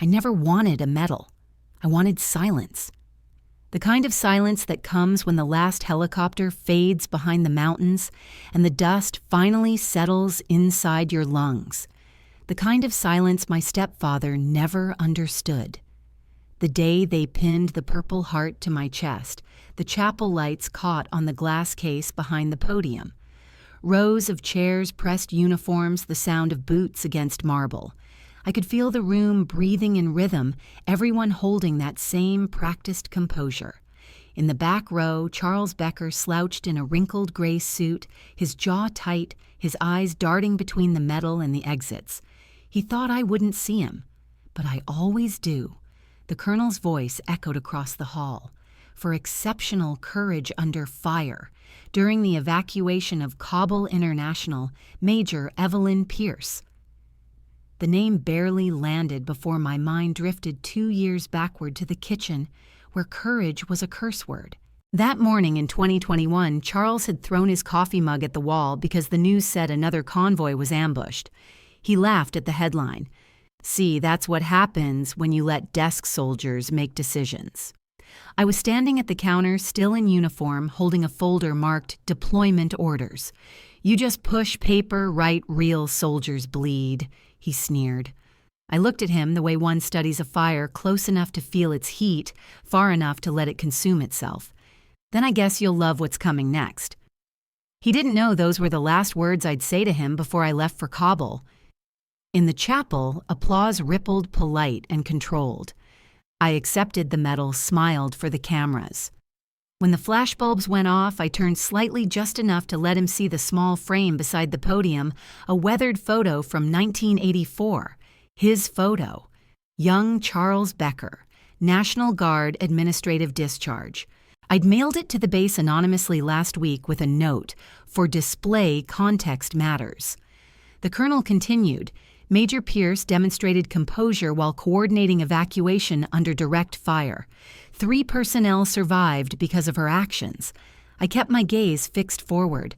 I never wanted a medal. I wanted silence. The kind of silence that comes when the last helicopter fades behind the mountains and the dust finally settles inside your lungs. The kind of silence my stepfather never understood. The day they pinned the Purple Heart to my chest, the chapel lights caught on the glass case behind the podium. Rows of chairs pressed uniforms, the sound of boots against marble. I could feel the room breathing in rhythm, everyone holding that same practiced composure. In the back row, Charles Becker slouched in a wrinkled gray suit, his jaw tight, his eyes darting between the medal and the exits. He thought I wouldn't see him, but I always do. The colonel's voice echoed across the hall. For exceptional courage under fire, during the evacuation of Kabul International, Major Evelyn Pierce. The name barely landed before my mind drifted 2 years backward to the kitchen, where courage was a curse word. That morning in 2021, Charles had thrown his coffee mug at the wall because the news said another convoy was ambushed. He laughed at the headline. See, that's what happens when you let desk soldiers make decisions. I was standing at the counter, still in uniform, holding a folder marked Deployment Orders. You just push paper, right, real soldiers bleed, he sneered. I looked at him the way one studies a fire, close enough to feel its heat, far enough to let it consume itself. Then I guess you'll love what's coming next. He didn't know those were the last words I'd say to him before I left for Kabul. In the chapel, applause rippled polite and controlled. I accepted the medal, smiled for the cameras. When the flashbulbs went off, I turned slightly just enough to let him see the small frame beside the podium, a weathered photo from 1984. His photo. Young Charles Becker, National Guard Administrative Discharge. I'd mailed it to the base anonymously last week with a note, "For display, context matters." The colonel continued. Major Pierce demonstrated composure while coordinating evacuation under direct fire. 3 personnel survived because of her actions. I kept my gaze fixed forward.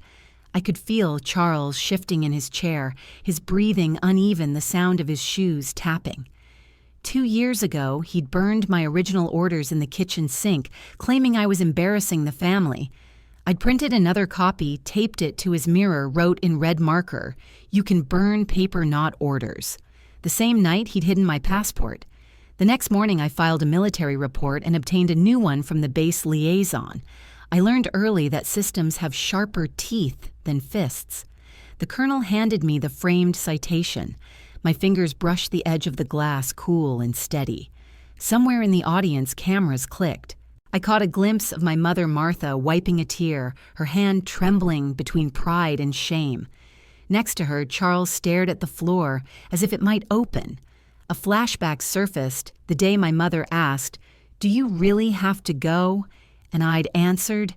I could feel Charles shifting in his chair, his breathing uneven, the sound of his shoes tapping. 2 years ago, he'd burned my original orders in the kitchen sink, claiming I was embarrassing the family. I'd printed another copy, taped it to his mirror, wrote in red marker, "You can burn paper, not orders." The same night, he'd hidden my passport. The next morning, I filed a military report and obtained a new one from the base liaison. I learned early that systems have sharper teeth than fists. The colonel handed me the framed citation. My fingers brushed the edge of the glass, cool and steady. Somewhere in the audience, cameras clicked. I caught a glimpse of my mother, Martha, wiping a tear, her hand trembling between pride and shame. Next to her, Charles stared at the floor as if it might open. A flashback surfaced the day my mother asked, "Do you really have to go?" And I'd answered,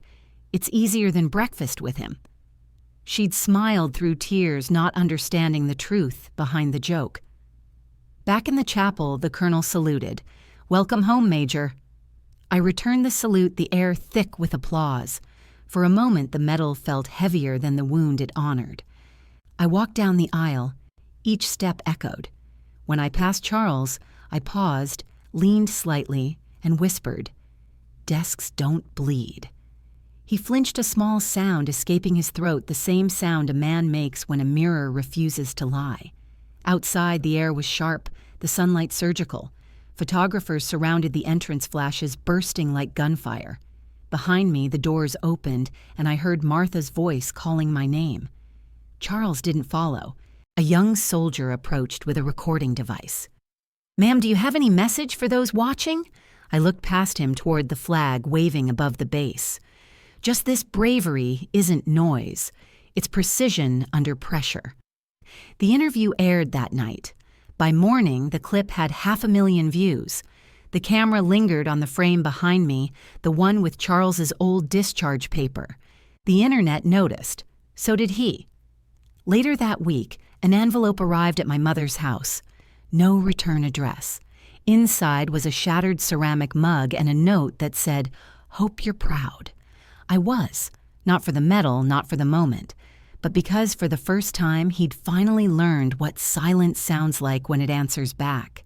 "It's easier than breakfast with him." She'd smiled through tears, not understanding the truth behind the joke. Back in the chapel, the colonel saluted. "Welcome home, Major." I returned the salute, the air thick with applause. For a moment, the medal felt heavier than the wound it honored. I walked down the aisle. Each step echoed. When I passed Charles, I paused, leaned slightly, and whispered, "Desks don't bleed." He flinched, a small sound escaping his throat, the same sound a man makes when a mirror refuses to lie. Outside, the air was sharp, the sunlight surgical. Photographers surrounded the entrance flashes, bursting like gunfire. Behind me, the doors opened, and I heard Martha's voice calling my name. Charles didn't follow. A young soldier approached with a recording device. "Ma'am, do you have any message for those watching?" I looked past him toward the flag waving above the base. Just this bravery isn't noise. It's precision under pressure. The interview aired that night. By morning, the clip had 500,000 views. The camera lingered on the frame behind me, the one with Charles's old discharge paper. The internet noticed. So did he. Later that week, an envelope arrived at my mother's house. No return address. Inside was a shattered ceramic mug and a note that said, "Hope you're proud." I was. Not for the medal, not for the moment, but because for the first time he'd finally learned what silence sounds like when it answers back.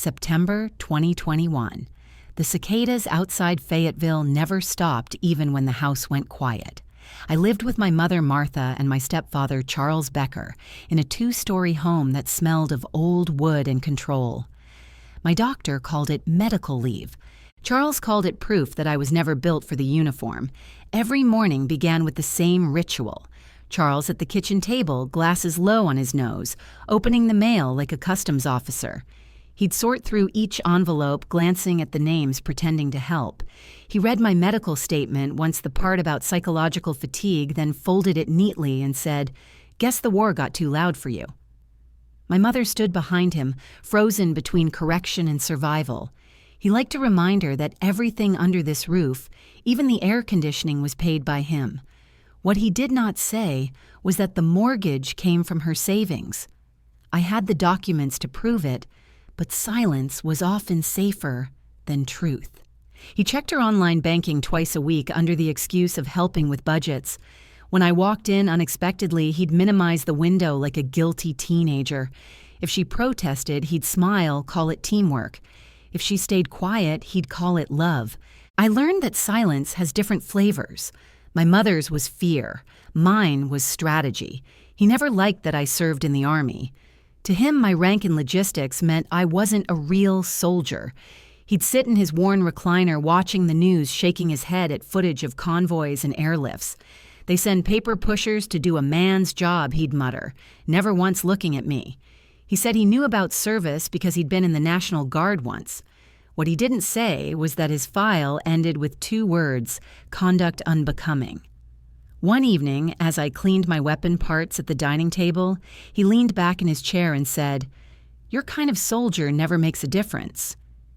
September 2021. The cicadas outside Fayetteville never stopped even when the house went quiet. I lived with my mother Martha and my stepfather Charles Becker in a 2-story home that smelled of old wood and control. My doctor called it medical leave. Charles called it proof that I was never built for the uniform. Every morning began with the same ritual. Charles at the kitchen table, glasses low on his nose, opening the mail like a customs officer. He'd sort through each envelope, glancing at the names, pretending to help. He read my medical statement, once the part about psychological fatigue, then folded it neatly and said, "Guess the war got too loud for you." My mother stood behind him, frozen between correction and survival. He liked to remind her that everything under this roof, even the air conditioning, was paid by him. What he did not say was that the mortgage came from her savings. I had the documents to prove it, but silence was often safer than truth. He checked her online banking twice a week under the excuse of helping with budgets. When I walked in unexpectedly, he'd minimize the window like a guilty teenager. If she protested, he'd smile, call it teamwork. If she stayed quiet, he'd call it love. I learned that silence has different flavors. My mother's was fear. Mine was strategy. He never liked that I served in the Army. To him, my rank in logistics meant I wasn't a real soldier. He'd sit in his worn recliner watching the news, shaking his head at footage of convoys and airlifts. "They send paper pushers to do a man's job," he'd mutter, never once looking at me. He said he knew about service because he'd been in the National Guard once. What he didn't say was that his file ended with 2 words, conduct unbecoming. One evening, as I cleaned my weapon parts at the dining table, he leaned back in his chair and said, "Your kind of soldier never makes a difference.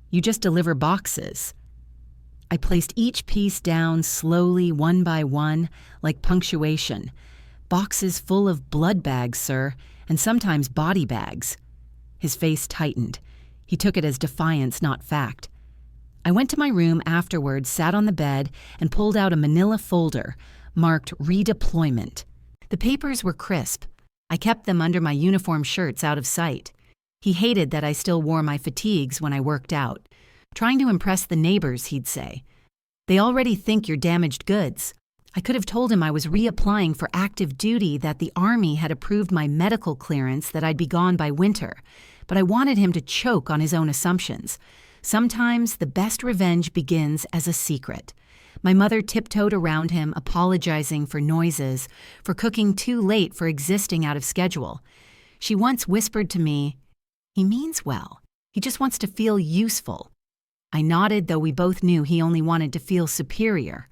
You just deliver boxes." I placed each piece down slowly, one by one, like punctuation. "Boxes full of blood bags, sir, and sometimes body bags." His face tightened. He took it as defiance, not fact. I went to my room afterward, sat on the bed, and pulled out a manila folder marked redeployment. The papers were crisp. I kept them under my uniform shirts out of sight. He hated that I still wore my fatigues when I worked out. "Trying to impress the neighbors," he'd say. "They already think you're damaged goods." I could have told him I was reapplying for active duty, that the Army had approved my medical clearance, that I'd be gone by winter. But I wanted him to choke on his own assumptions. Sometimes the best revenge begins as a secret. My mother tiptoed around him, apologizing for noises, for cooking too late, for existing out of schedule. She once whispered to me, "He means well. He just wants to feel useful." I nodded, though we both knew he only wanted to feel superior.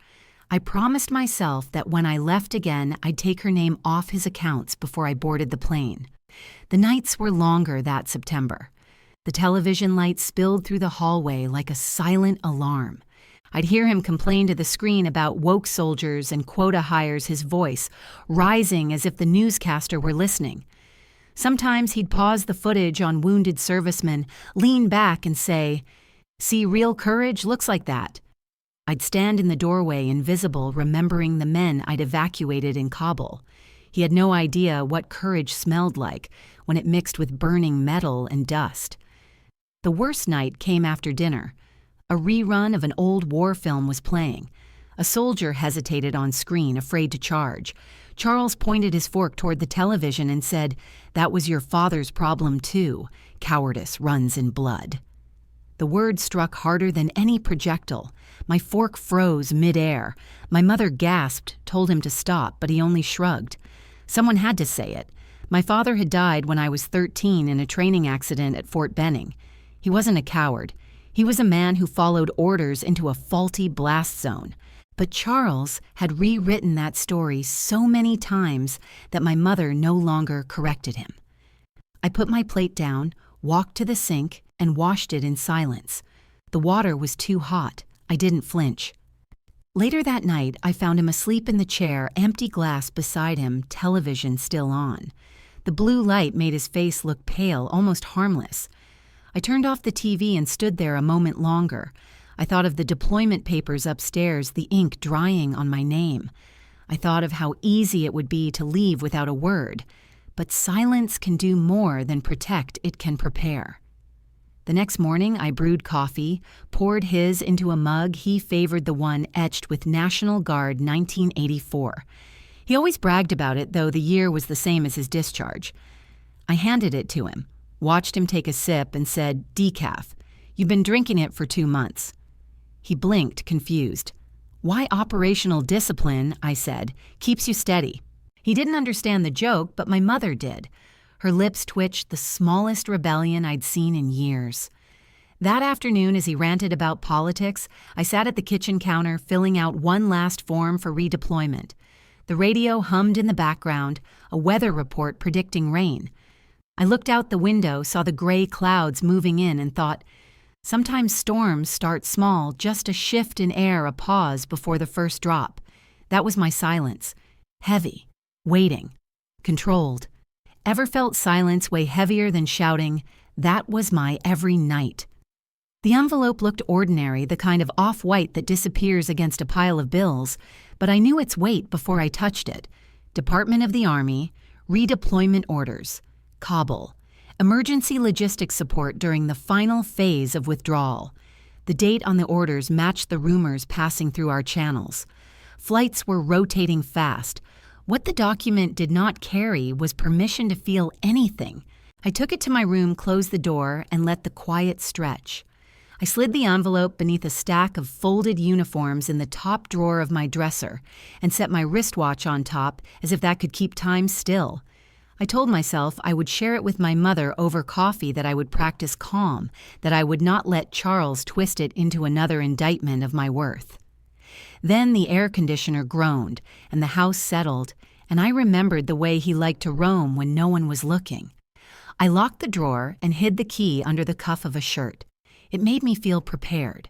I promised myself that when I left again, I'd take her name off his accounts before I boarded the plane. The nights were longer that September. The television light spilled through the hallway like a silent alarm. I'd hear him complain to the screen about woke soldiers and quota hires, his voice rising as if the newscaster were listening. Sometimes he'd pause the footage on wounded servicemen, lean back and say, "See real courage? Looks like that." I'd stand in the doorway, invisible, remembering the men I'd evacuated in Kabul. He had no idea what courage smelled like when it mixed with burning metal and dust. The worst night came after dinner. A rerun of an old war film was playing. A soldier hesitated on screen, afraid to charge. Charles pointed his fork toward the television and said, "That was your father's problem too. Cowardice runs in blood." The word struck harder than any projectile. My fork froze midair. My mother gasped, told him to stop, but he only shrugged. Someone had to say it. My father had died when I was 13 in a training accident at Fort Benning. He wasn't a coward. He was a man who followed orders into a faulty blast zone. But Charles had rewritten that story so many times that my mother no longer corrected him. I put my plate down, walked to the sink, and washed it in silence. The water was too hot. I didn't flinch. Later that night, I found him asleep in the chair, empty glass beside him, television still on. The blue light made his face look pale, almost harmless. I turned off the TV and stood there a moment longer. I thought of the deployment papers upstairs, the ink drying on my name. I thought of how easy it would be to leave without a word. But silence can do more than protect, it can prepare. The next morning, I brewed coffee, poured his into a mug he favored, the one etched with National Guard 1984. He always bragged about it, though the year was the same as his discharge. I handed it to him, watched him take a sip, and said, "Decaf. You've been drinking it for 2 months." He blinked, confused. "Why operational discipline," I said, "keeps you steady." He didn't understand the joke, but my mother did. Her lips twitched, the smallest rebellion I'd seen in years. That afternoon, as he ranted about politics, I sat at the kitchen counter filling out one last form for redeployment. The radio hummed in the background, a weather report predicting rain. I looked out the window, saw the gray clouds moving in, and thought, sometimes storms start small, just a shift in air, a pause before the first drop. That was my silence. Heavy, waiting, controlled. Ever felt silence weigh heavier than shouting? That was my every night. The envelope looked ordinary, the kind of off-white that disappears against a pile of bills, but I knew its weight before I touched it. Department of the Army, redeployment orders, Kabul, emergency logistics support during the final phase of withdrawal. The date on the orders matched the rumors passing through our channels. Flights were rotating fast. What the document did not carry was permission to feel anything. I took it to my room, closed the door, and let the quiet stretch. I slid the envelope beneath a stack of folded uniforms in the top drawer of my dresser and set my wristwatch on top as if that could keep time still. I told myself I would share it with my mother over coffee, that I would practice calm, that I would not let Charles twist it into another indictment of my worth. Then the air conditioner groaned, and the house settled, and I remembered the way he liked to roam when no one was looking. I locked the drawer and hid the key under the cuff of a shirt. It made me feel prepared.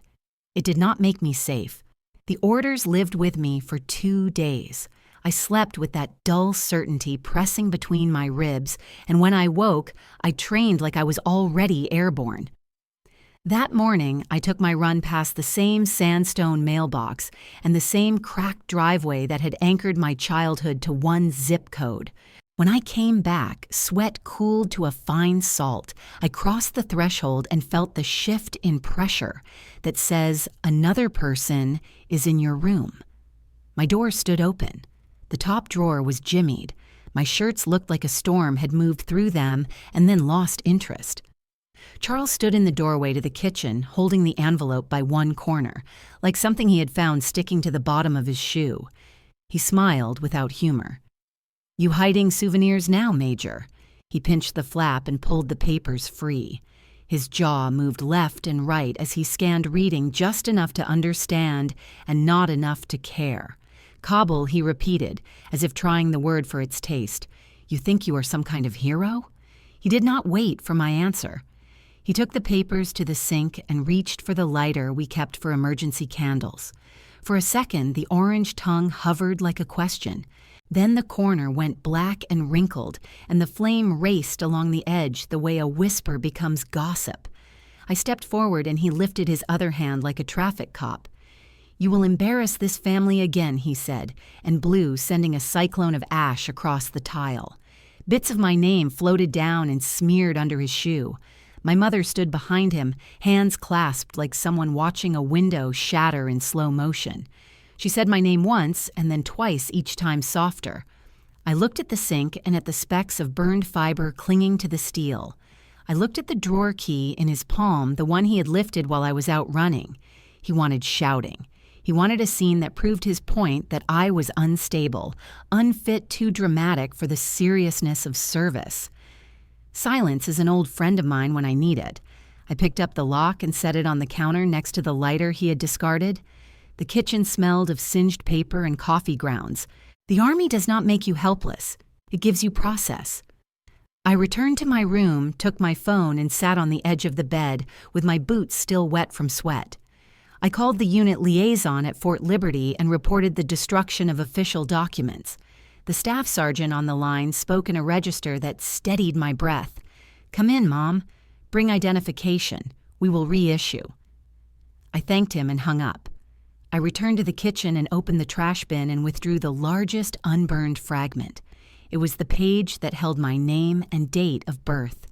It did not make me safe. The orders lived with me for 2 days. I slept with that dull certainty pressing between my ribs, and when I woke, I trained like I was already airborne. That morning, I took my run past the same sandstone mailbox and the same cracked driveway that had anchored my childhood to one zip code. When I came back, sweat cooled to a fine salt. I crossed the threshold and felt the shift in pressure that says another person is in your room. My door stood open. The top drawer was jimmied. My shirts looked like a storm had moved through them and then lost interest. Charles stood in the doorway to the kitchen, holding the envelope by one corner, like something he had found sticking to the bottom of his shoe. He smiled without humor. "You hiding souvenirs now, Major?" He pinched the flap and pulled the papers free. His jaw moved left and right as he scanned, reading just enough to understand and not enough to care. "Kabul," he repeated, as if trying the word for its taste. "You think you are some kind of hero?" He did not wait for my answer. He took the papers to the sink and reached for the lighter we kept for emergency candles. For a second, the orange tongue hovered like a question. Then the corner went black and wrinkled, and the flame raced along the edge the way a whisper becomes gossip. I stepped forward, and he lifted his other hand like a traffic cop. "You will embarrass this family again," he said, and blew, sending a cyclone of ash across the tile. Bits of my name floated down and smeared under his shoe. My mother stood behind him, hands clasped like someone watching a window shatter in slow motion. She said my name once and then twice, each time softer. I looked at the sink and at the specks of burned fiber clinging to the steel. I looked at the drawer key in his palm, the one he had lifted while I was out running. He wanted shouting. He wanted a scene that proved his point that I was unstable, unfit, too dramatic for the seriousness of service. Silence is an old friend of mine when I need it. I picked up the lock and set it on the counter next to the lighter he had discarded. The kitchen smelled of singed paper and coffee grounds. The Army does not make you helpless. It gives you process. I returned to my room, took my phone, and sat on the edge of the bed with my boots still wet from sweat. I called the unit liaison at Fort Liberty and reported the destruction of official documents. The staff sergeant on the line spoke in a register that steadied my breath. "Come in, Mom. Bring identification. We will reissue." I thanked him and hung up. I returned to the kitchen and opened the trash bin and withdrew the largest unburned fragment. It was the page that held my name and date of birth.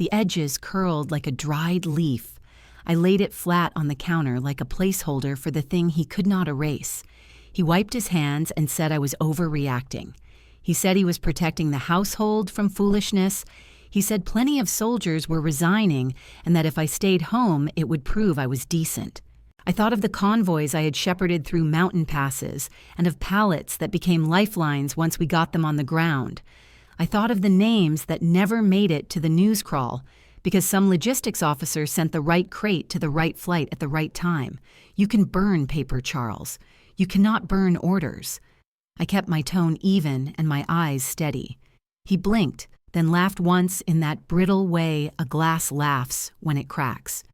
the edges curled like a dried leaf. I laid it flat on the counter like a placeholder for the thing he could not erase. He wiped his hands and said I was overreacting. He said he was protecting the household from foolishness. He said plenty of soldiers were resigning and that if I stayed home, it would prove I was decent. I thought of the convoys I had shepherded through mountain passes and of pallets that became lifelines once we got them on the ground. I thought of the names that never made it to the news crawl because some logistics officer sent the right crate to the right flight at the right time. You can burn paper, Charles. You cannot burn orders. I kept my tone even and my eyes steady. He blinked, then laughed once in that brittle way a glass laughs when it cracks.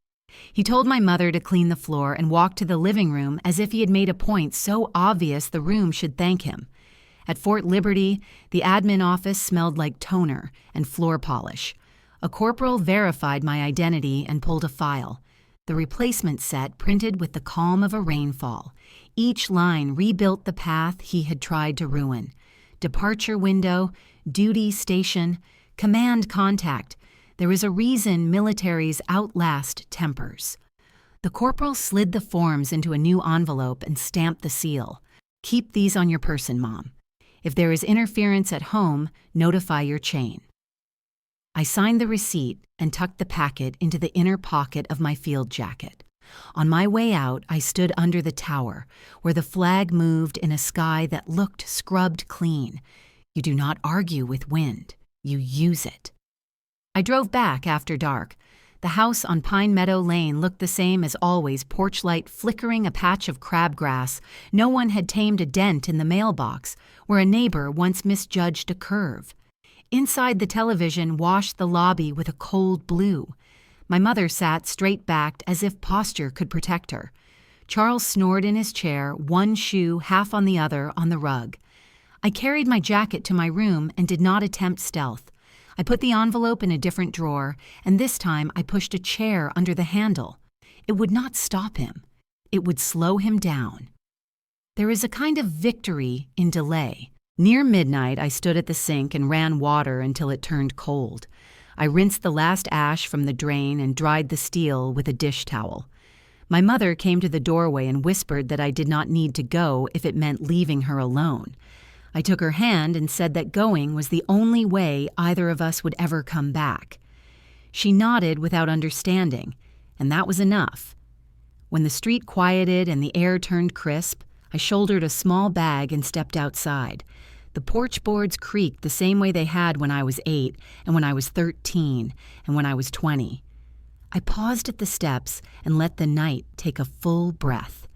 He told my mother to clean the floor and walked to the living room as if he had made a point so obvious the room should thank him. At Fort Liberty, the admin office smelled like toner and floor polish. A corporal verified my identity and pulled a file. The replacement set printed with the calm of a rainfall. Each line rebuilt the path he had tried to ruin. Departure window, duty station, command contact. There is a reason militaries outlast tempers. The corporal slid the forms into a new envelope and stamped the seal. Keep these on your person, Mom. If there is interference at home, notify your chain. I signed the receipt and tucked the packet into the inner pocket of my field jacket. On my way out, I stood under the tower, where the flag moved in a sky that looked scrubbed clean. You do not argue with wind. You use it. I drove back after dark. The house on Pine Meadow Lane looked the same as always, porch light flickering a patch of crabgrass. No one had tamed a dent in the mailbox, where a neighbor once misjudged a curve. Inside the television washed the lobby with a cold blue. My mother sat straight-backed as if posture could protect her. Charles snored in his chair, one shoe half on the other on the rug. I carried my jacket to my room and did not attempt stealth. I put the envelope in a different drawer, and this time I pushed a chair under the handle. It would not stop him. It would slow him down. There is a kind of victory in delay. Near midnight, I stood at the sink and ran water until it turned cold. I rinsed the last ash from the drain and dried the steel with a dish towel. My mother came to the doorway and whispered that I did not need to go if it meant leaving her alone. I took her hand and said that going was the only way either of us would ever come back. She nodded without understanding, and that was enough. When the street quieted and the air turned crisp, I shouldered a small bag and stepped outside. The porch boards creaked the same way they had when I was 8, and when I was 13, and when I was 20. I paused at the steps and let the night take a full breath.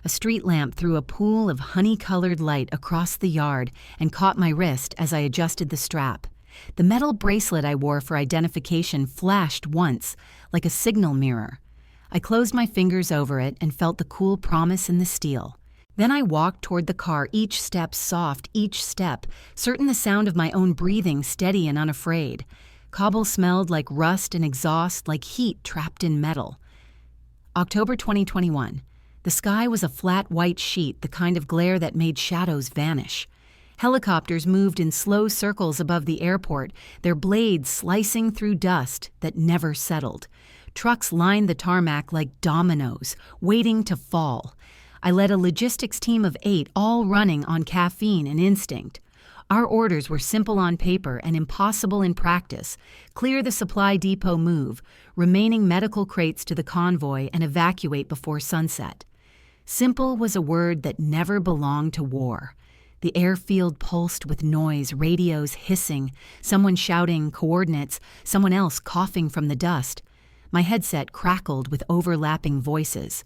A street lamp threw a pool of honey-colored light across the yard and caught my wrist as I adjusted the strap. The metal bracelet I wore for identification flashed once, like a signal mirror. I closed my fingers over it and felt the cool promise in the steel. Then I walked toward the car, each step soft, each step, certain the sound of my own breathing steady and unafraid. Cobble smelled like rust and exhaust, like heat trapped in metal. October 2021. The sky was a flat white sheet, the kind of glare that made shadows vanish. Helicopters moved in slow circles above the airport, their blades slicing through dust that never settled. Trucks lined the tarmac like dominoes, waiting to fall. I led a logistics team of 8, all running on caffeine and instinct. Our orders were simple on paper and impossible in practice. Clear the supply depot, move, remaining medical crates to the convoy, and evacuate before sunset. Simple was a word that never belonged to war. The airfield pulsed with noise, radios hissing, someone shouting coordinates, someone else coughing from the dust. My headset crackled with overlapping voices.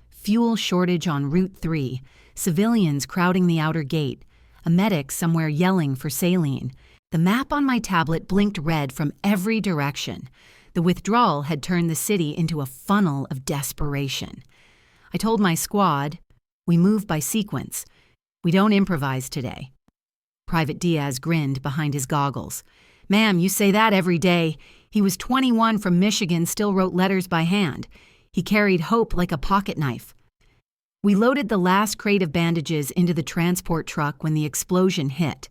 Fuel shortage on Route 3, civilians crowding the outer gate, a medic somewhere yelling for saline. The map on my tablet blinked red from every direction. The withdrawal had turned the city into a funnel of desperation. I told my squad, we move by sequence. We don't improvise today. Private Diaz grinned behind his goggles. Ma'am, you say that every day. He was 21 from Michigan, still wrote letters by hand. He carried hope like a pocket knife. We loaded the last crate of bandages into the transport truck when the explosion hit.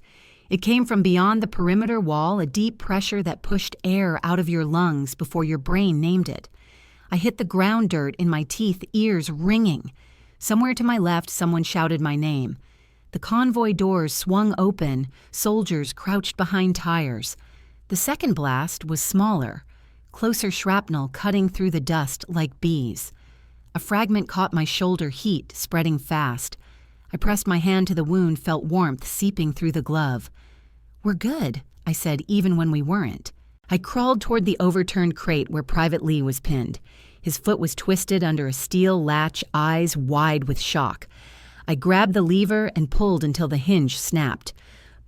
It came from beyond the perimeter wall, a deep pressure that pushed air out of your lungs before your brain named it. I hit the ground dirt in my teeth, ears ringing. Somewhere to my left, someone shouted my name. The convoy doors swung open, soldiers crouched behind tires. The second blast was smaller, closer shrapnel cutting through the dust like bees. A fragment caught my shoulder, heat spreading fast. I pressed my hand to the wound, felt warmth seeping through the glove. "We're good," I said, even when we weren't. I crawled toward the overturned crate where Private Lee was pinned. His foot was twisted under a steel latch, eyes wide with shock. I grabbed the lever and pulled until the hinge snapped.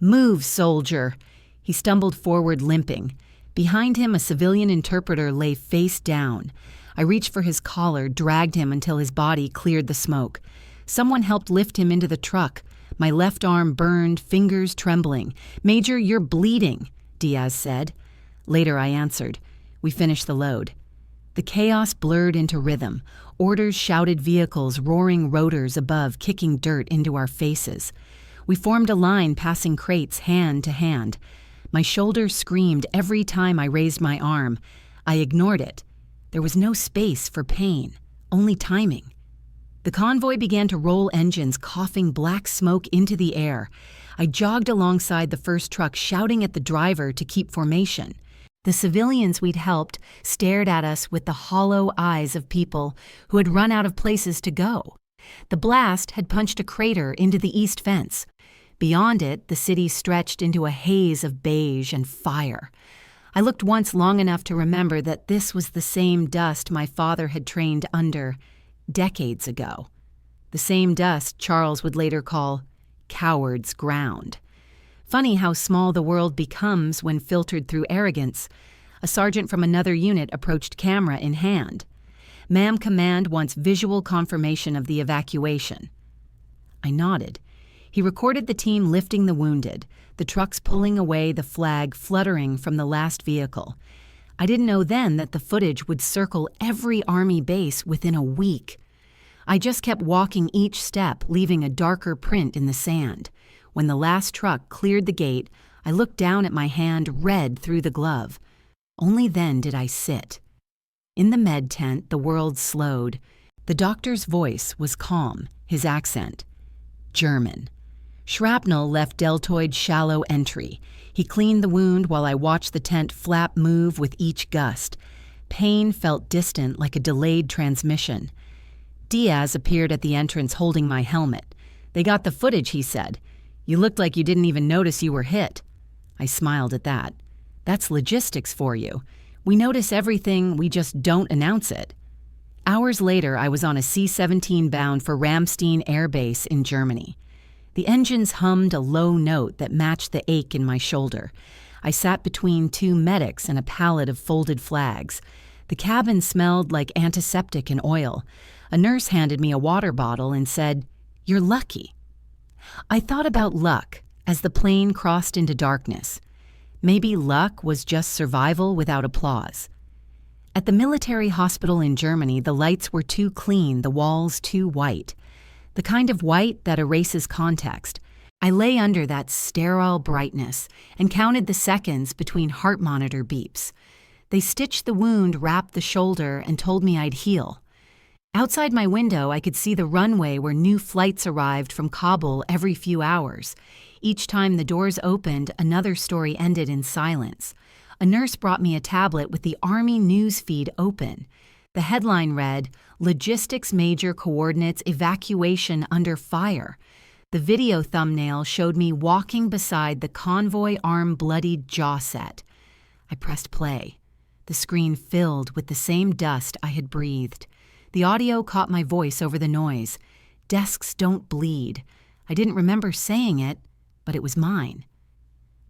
"Move, soldier!" He stumbled forward, limping. Behind him, a civilian interpreter lay face down. I reached for his collar, dragged him until his body cleared the smoke. Someone helped lift him into the truck. My left arm burned, fingers trembling. "Major, you're bleeding," Diaz said. Later I answered. We finished the load. The chaos blurred into rhythm. Orders shouted, vehicles, roaring rotors above, kicking dirt into our faces. We formed a line, passing crates hand to hand. My shoulder screamed every time I raised my arm. I ignored it. There was no space for pain, only timing. The convoy began to roll engines, coughing black smoke into the air. I jogged alongside the first truck, shouting at the driver to keep formation. The civilians we'd helped stared at us with the hollow eyes of people who had run out of places to go. The blast had punched a crater into the east fence. Beyond it, the city stretched into a haze of beige and fire. I looked once long enough to remember that this was the same dust my father had trained under decades ago. The same dust Charles would later call coward's ground. Funny how small the world becomes when filtered through arrogance. A sergeant from another unit approached, camera in hand. "Ma'am, command wants visual confirmation of the evacuation." I nodded. He recorded the team lifting the wounded, the trucks pulling away, the flag fluttering from the last vehicle. I didn't know then that the footage would circle every Army base within a week. I just kept walking each step, leaving a darker print in the sand. When the last truck cleared the gate, I looked down at my hand, red through the glove. Only then did I sit. In the med tent, the world slowed. The doctor's voice was calm, his accent German. Shrapnel left deltoid shallow entry. He cleaned the wound while I watched the tent flap move with each gust. Pain felt distant, like a delayed transmission. Diaz appeared at the entrance holding my helmet. "They got the footage," he said. "You looked like you didn't even notice you were hit." I smiled at that. "That's logistics for you. We notice everything, we just don't announce it." Hours later, I was on a C-17 bound for Ramstein Air Base in Germany. The engines hummed a low note that matched the ache in my shoulder. I sat between two medics and a pallet of folded flags. The cabin smelled like antiseptic and oil. A nurse handed me a water bottle and said, "You're lucky." I thought about luck as the plane crossed into darkness. Maybe luck was just survival without applause. At the military hospital in Germany, the lights were too clean, the walls too white. The kind of white that erases context. I lay under that sterile brightness and counted the seconds between heart monitor beeps. They stitched the wound, wrapped the shoulder, and told me I'd heal. Outside my window, I could see the runway where new flights arrived from Kabul every few hours. Each time the doors opened, another story ended in silence. A nurse brought me a tablet with the Army news feed open. The headline read, "Logistics Major Coordinates Evacuation Under Fire." The video thumbnail showed me walking beside the convoy arm-bloodied jaw set. I pressed play. The screen filled with the same dust I had breathed. The audio caught my voice over the noise. "Desks don't bleed." I didn't remember saying it, but it was mine.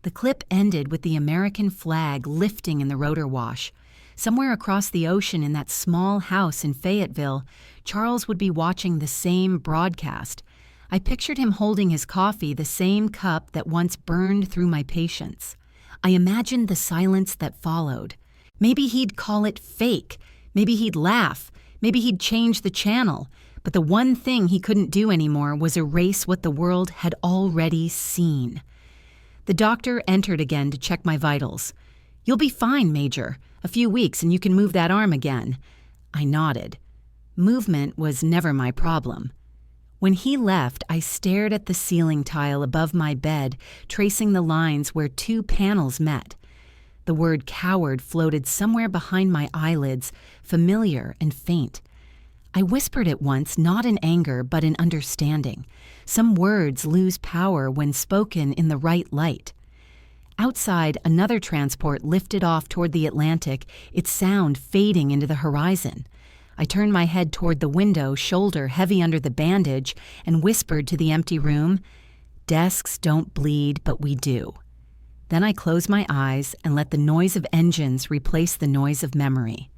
The clip ended with the American flag lifting in the rotor wash. Somewhere across the ocean in that small house in Fayetteville, Charles would be watching the same broadcast. I pictured him holding his coffee, the same cup that once burned through my patience. I imagined the silence that followed. Maybe he'd call it fake. Maybe he'd laugh. Maybe he'd change the channel. But the one thing he couldn't do anymore was erase what the world had already seen. The doctor entered again to check my vitals. "You'll be fine, Major. A few weeks and you can move that arm again." I nodded. Movement was never my problem. When he left, I stared at the ceiling tile above my bed, tracing the lines where two panels met. The word coward floated somewhere behind my eyelids, familiar and faint. I whispered it once, not in anger, but in understanding. Some words lose power when spoken in the right light. Outside, another transport lifted off toward the Atlantic, its sound fading into the horizon. I turned my head toward the window, shoulder heavy under the bandage, and whispered to the empty room, "Desks don't bleed, but we do." Then I closed my eyes and let the noise of engines replace the noise of memory.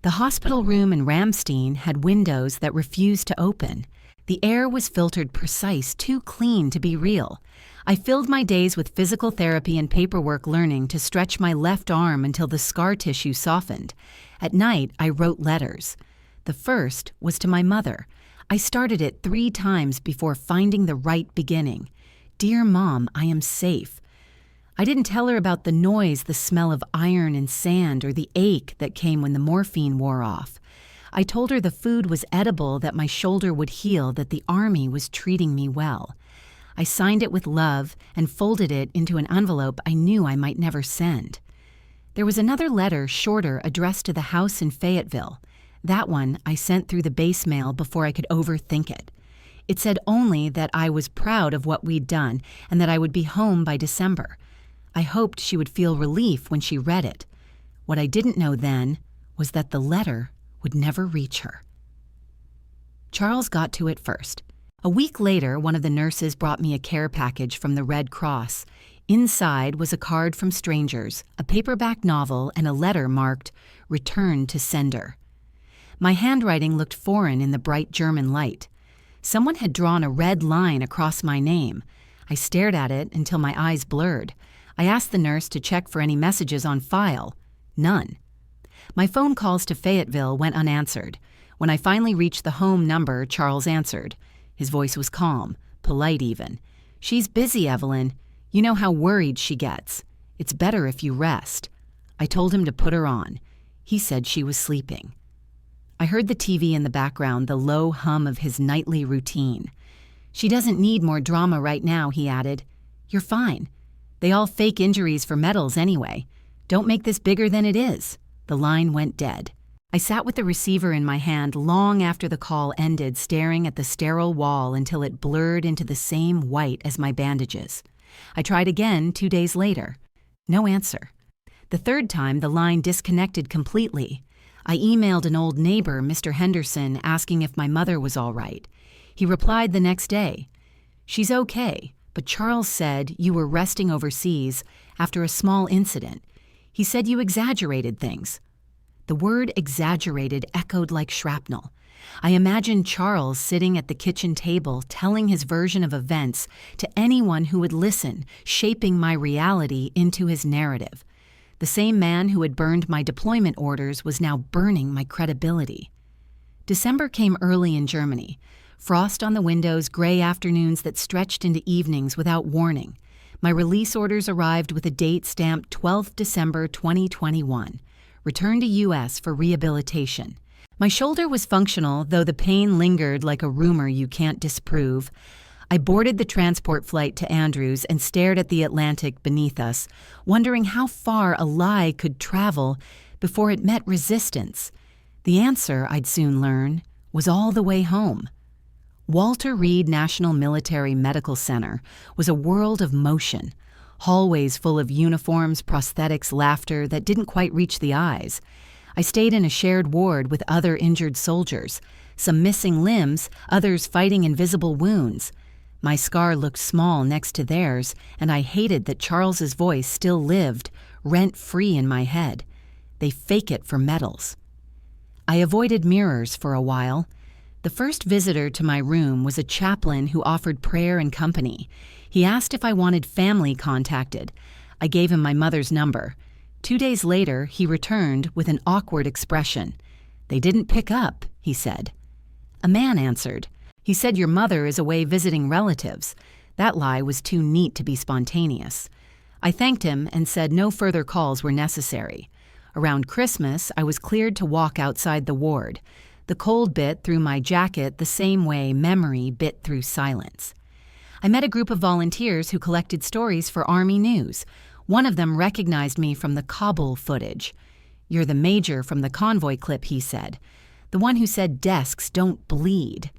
The hospital room in Ramstein had windows that refused to open. The air was filtered precise, too clean to be real. I filled my days with physical therapy and paperwork learning to stretch my left arm until the scar tissue softened. At night, I wrote letters. The first was to my mother. I started it 3 times before finding the right beginning. "Dear Mom, I am safe." I didn't tell her about the noise, the smell of iron and sand, or the ache that came when the morphine wore off. I told her the food was edible, that my shoulder would heal, that the Army was treating me well. I signed it with love and folded it into an envelope I knew I might never send. There was another letter, shorter, addressed to the house in Fayetteville. That one I sent through the base mail before I could overthink it. It said only that I was proud of what we'd done and that I would be home by December. I hoped she would feel relief when she read it. What I didn't know then was that the letter would never reach her. Charles got to it first. A week later, one of the nurses brought me a care package from the Red Cross. Inside was a card from strangers, a paperback novel, and a letter marked, "Return to Sender." My handwriting looked foreign in the bright German light. Someone had drawn a red line across my name. I stared at it until my eyes blurred. I asked the nurse to check for any messages on file. None. My phone calls to Fayetteville went unanswered. When I finally reached the home number, Charles answered. His voice was calm, polite even. "She's busy, Evelyn. You know how worried she gets. It's better if you rest." I told him to put her on. He said she was sleeping. I heard the TV in the background, the low hum of his nightly routine. "She doesn't need more drama right now," he added. "You're fine. They all fake injuries for medals anyway. Don't make this bigger than it is." The line went dead. I sat with the receiver in my hand long after the call ended, staring at the sterile wall until it blurred into the same white as my bandages. I tried again 2 days later. No answer. The third time, the line disconnected completely. I emailed an old neighbor, Mr. Henderson, asking if my mother was all right. He replied the next day, "She's okay, but Charles said you were resting overseas after a small incident. He said you exaggerated things." The word exaggerated echoed like shrapnel. I imagined Charles sitting at the kitchen table telling his version of events to anyone who would listen, shaping my reality into his narrative. The same man who had burned my deployment orders was now burning my credibility. December came early in Germany. Frost on the windows, gray afternoons that stretched into evenings without warning. My release orders arrived with a date stamped 12th December 2021. Return to U.S. for rehabilitation. My shoulder was functional, though the pain lingered like a rumor you can't disprove. I boarded the transport flight to Andrews and stared at the Atlantic beneath us, wondering how far a lie could travel before it met resistance. The answer, I'd soon learn, was all the way home. Walter Reed National Military Medical Center was a world of motion, hallways full of uniforms, prosthetics, laughter that didn't quite reach the eyes. I stayed in a shared ward with other injured soldiers, some missing limbs, others fighting invisible wounds. My scar looked small next to theirs, and I hated that Charles's voice still lived, rent-free in my head. They fake it for medals. I avoided mirrors for a while. The first visitor to my room was a chaplain who offered prayer and company. He asked if I wanted family contacted. I gave him my mother's number. 2 days later, he returned with an awkward expression. "They didn't pick up," he said. A man answered. He said your mother is away visiting relatives. That lie was too neat to be spontaneous. I thanked him and said no further calls were necessary. Around Christmas, I was cleared to walk outside the ward. The cold bit through my jacket the same way memory bit through silence. I met a group of volunteers who collected stories for Army News. One of them recognized me from the Kabul footage. "You're the major from the convoy clip," he said. "The one who said desks don't bleed."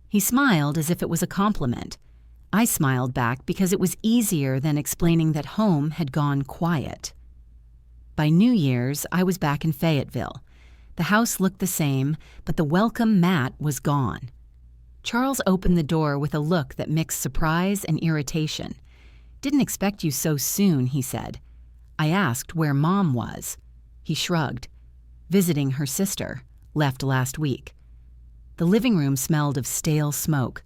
He smiled as if it was a compliment. I smiled back because it was easier than explaining that home had gone quiet. By New Year's, I was back in Fayetteville. The house looked the same, but the welcome mat was gone. Charles opened the door with a look that mixed surprise and irritation. "Didn't expect you so soon," he said. I asked where Mom was. He shrugged. "Visiting her sister. Left last week." The living room smelled of stale smoke.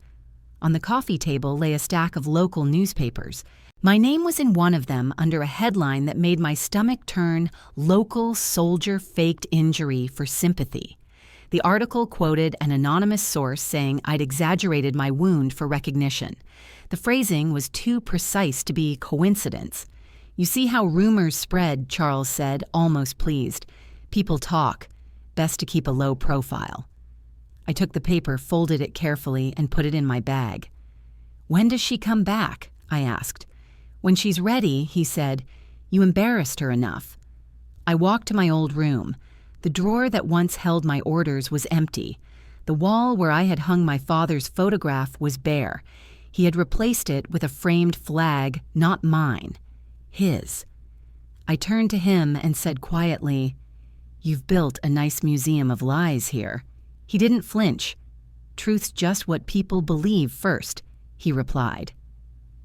On the coffee table lay a stack of local newspapers. My name was in one of them under a headline that made my stomach turn, "Local Soldier Faked Injury for Sympathy." The article quoted an anonymous source saying I'd exaggerated my wound for recognition. The phrasing was too precise to be coincidence. "You see how rumors spread," Charles said, almost pleased. "People talk. Best to keep a low profile." I took the paper, folded it carefully, and put it in my bag. "When does she come back?" I asked. "When she's ready," he said. "You embarrassed her enough." I walked to my old room. The drawer that once held my orders was empty. The wall where I had hung my father's photograph was bare. He had replaced it with a framed flag, not mine, his. I turned to him and said quietly, "You've built a nice museum of lies here." He didn't flinch. "Truth's just what people believe first," he replied.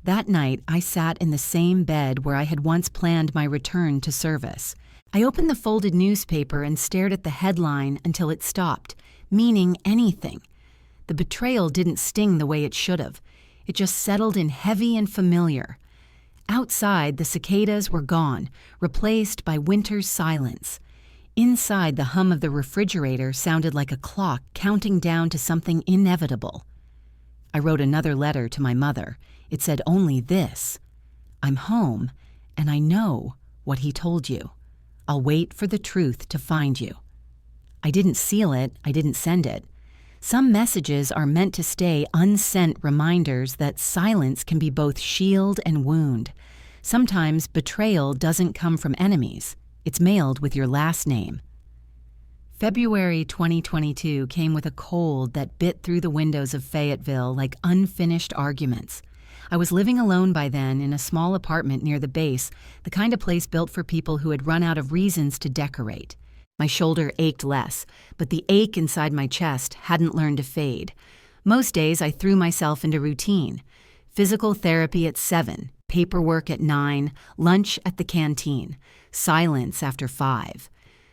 That night, I sat in the same bed where I had once planned my return to service. I opened the folded newspaper and stared at the headline until it stopped, meaning anything. The betrayal didn't sting the way it should have. It just settled in heavy and familiar. Outside, the cicadas were gone, replaced by winter's silence. Inside, the hum of the refrigerator sounded like a clock counting down to something inevitable. I wrote another letter to my mother. It said only this: "I'm home, and I know what he told you. I'll wait for the truth to find you." I didn't seal it, I didn't send it. Some messages are meant to stay unsent reminders that silence can be both shield and wound. Sometimes betrayal doesn't come from enemies. It's mailed with your last name. February 2022 came with a cold that bit through the windows of Fayetteville like unfinished arguments. I was living alone by then in a small apartment near the base, the kind of place built for people who had run out of reasons to decorate. My shoulder ached less, but the ache inside my chest hadn't learned to fade. Most days I threw myself into routine. Physical therapy at 7, paperwork at 9, lunch at the canteen, silence after 5.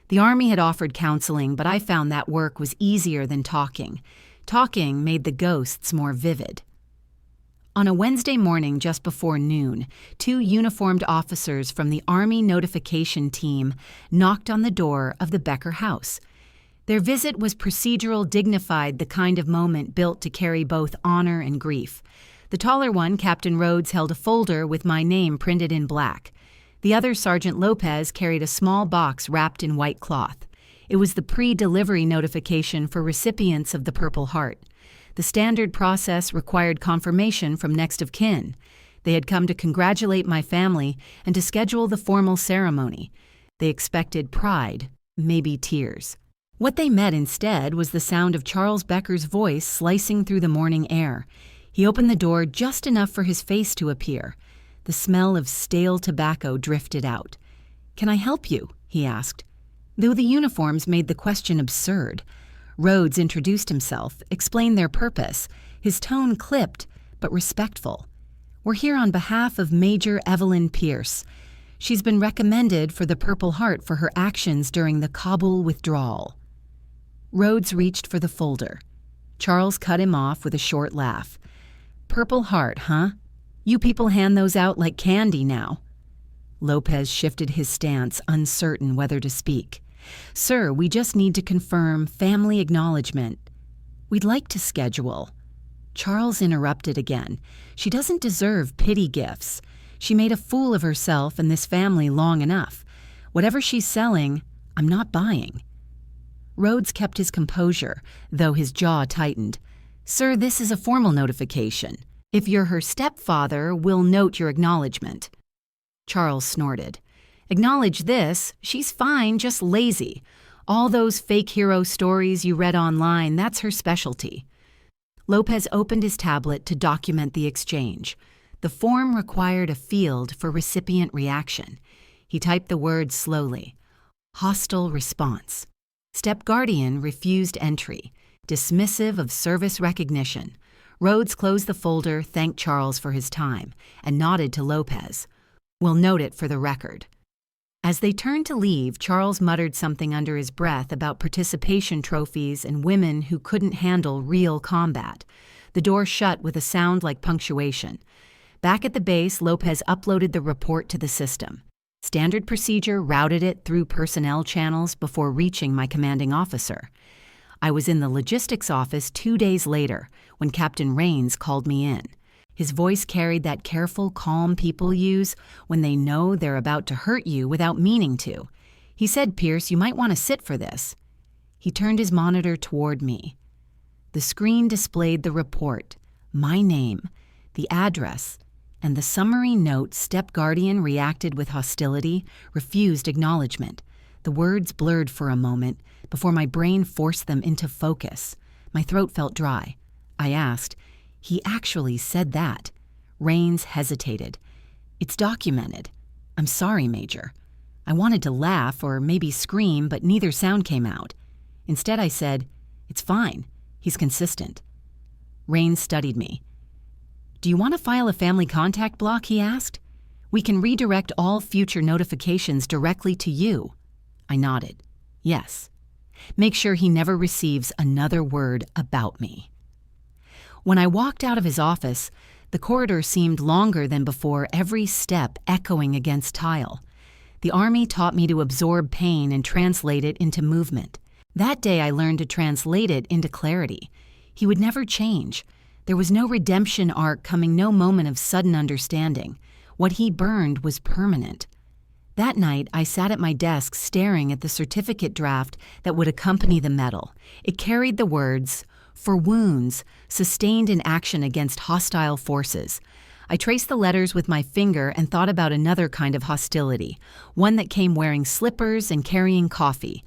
The Army had offered counseling, but I found that work was easier than talking. Talking made the ghosts more vivid. On a Wednesday morning just before noon, 2 uniformed officers from the Army notification team knocked on the door of the Becker house. Their visit was procedural, dignified, the kind of moment built to carry both honor and grief. The taller one, Captain Rhodes, held a folder with my name printed in black. The other, Sergeant Lopez, carried a small box wrapped in white cloth. It was the pre-delivery notification for recipients of the Purple Heart. The standard process required confirmation from next of kin. They had come to congratulate my family and to schedule the formal ceremony. They expected pride, maybe tears. What they met instead was the sound of Charles Becker's voice slicing through the morning air. He opened the door just enough for his face to appear. The smell of stale tobacco drifted out. "Can I help you?" he asked. Though the uniforms made the question absurd. Rhodes introduced himself, explained their purpose, his tone clipped but respectful. "We're here on behalf of Major Evelyn Pierce. She's been recommended for the Purple Heart for her actions during the Kabul withdrawal." Rhodes reached for the folder. Charles cut him off with a short laugh. "Purple Heart, huh? You people hand those out like candy now." Lopez shifted his stance, uncertain whether to speak. "Sir, we just need to confirm family acknowledgement. We'd like to schedule." Charles interrupted again. She doesn't deserve pity gifts. She made a fool of herself and this family long enough. Whatever she's selling, I'm not buying. Rhodes kept his composure, though his jaw tightened. Sir, this is a formal notification. If you're her stepfather, we'll note your acknowledgement. Charles snorted. Acknowledge this? She's fine, just lazy. All those fake hero stories you read online, that's her specialty. Lopez opened his tablet to document the exchange. The form required a field for recipient reaction. He typed the words slowly. Hostile response. Step-guardian refused entry. Dismissive of service recognition. Rhodes closed the folder, thanked Charles for his time, and nodded to Lopez. We'll note it for the record. As they turned to leave, Charles muttered something under his breath about participation trophies and women who couldn't handle real combat. The door shut with a sound like punctuation. Back at the base, Lopez uploaded the report to the system. Standard procedure routed it through personnel channels before reaching my commanding officer. I was in the logistics office 2 days later when Captain Rains called me in. His voice carried that careful, calm people use when they know they're about to hurt you without meaning to. He said, Pierce, you might want to sit for this. He turned his monitor toward me. The screen displayed the report, my name, the address, and the summary note Step-Guardian reacted with hostility, refused acknowledgement. The words blurred for a moment before my brain forced them into focus. My throat felt dry. I asked, He actually said that. Rains hesitated. It's documented. I'm sorry, Major. I wanted to laugh or maybe scream, but neither sound came out. Instead, I said, It's fine. He's consistent. Rains studied me. Do you want to file a family contact block, he asked. We can redirect all future notifications directly to you. I nodded. Yes. Make sure he never receives another word about me. When I walked out of his office, the corridor seemed longer than before, every step echoing against tile. The Army taught me to absorb pain and translate it into movement. That day I learned to translate it into clarity. He would never change. There was no redemption arc coming, no moment of sudden understanding. What he burned was permanent. That night, I sat at my desk staring at the certificate draft that would accompany the medal. It carried the words, for wounds sustained in action against hostile forces. I traced the letters with my finger and thought about another kind of hostility, one that came wearing slippers and carrying coffee.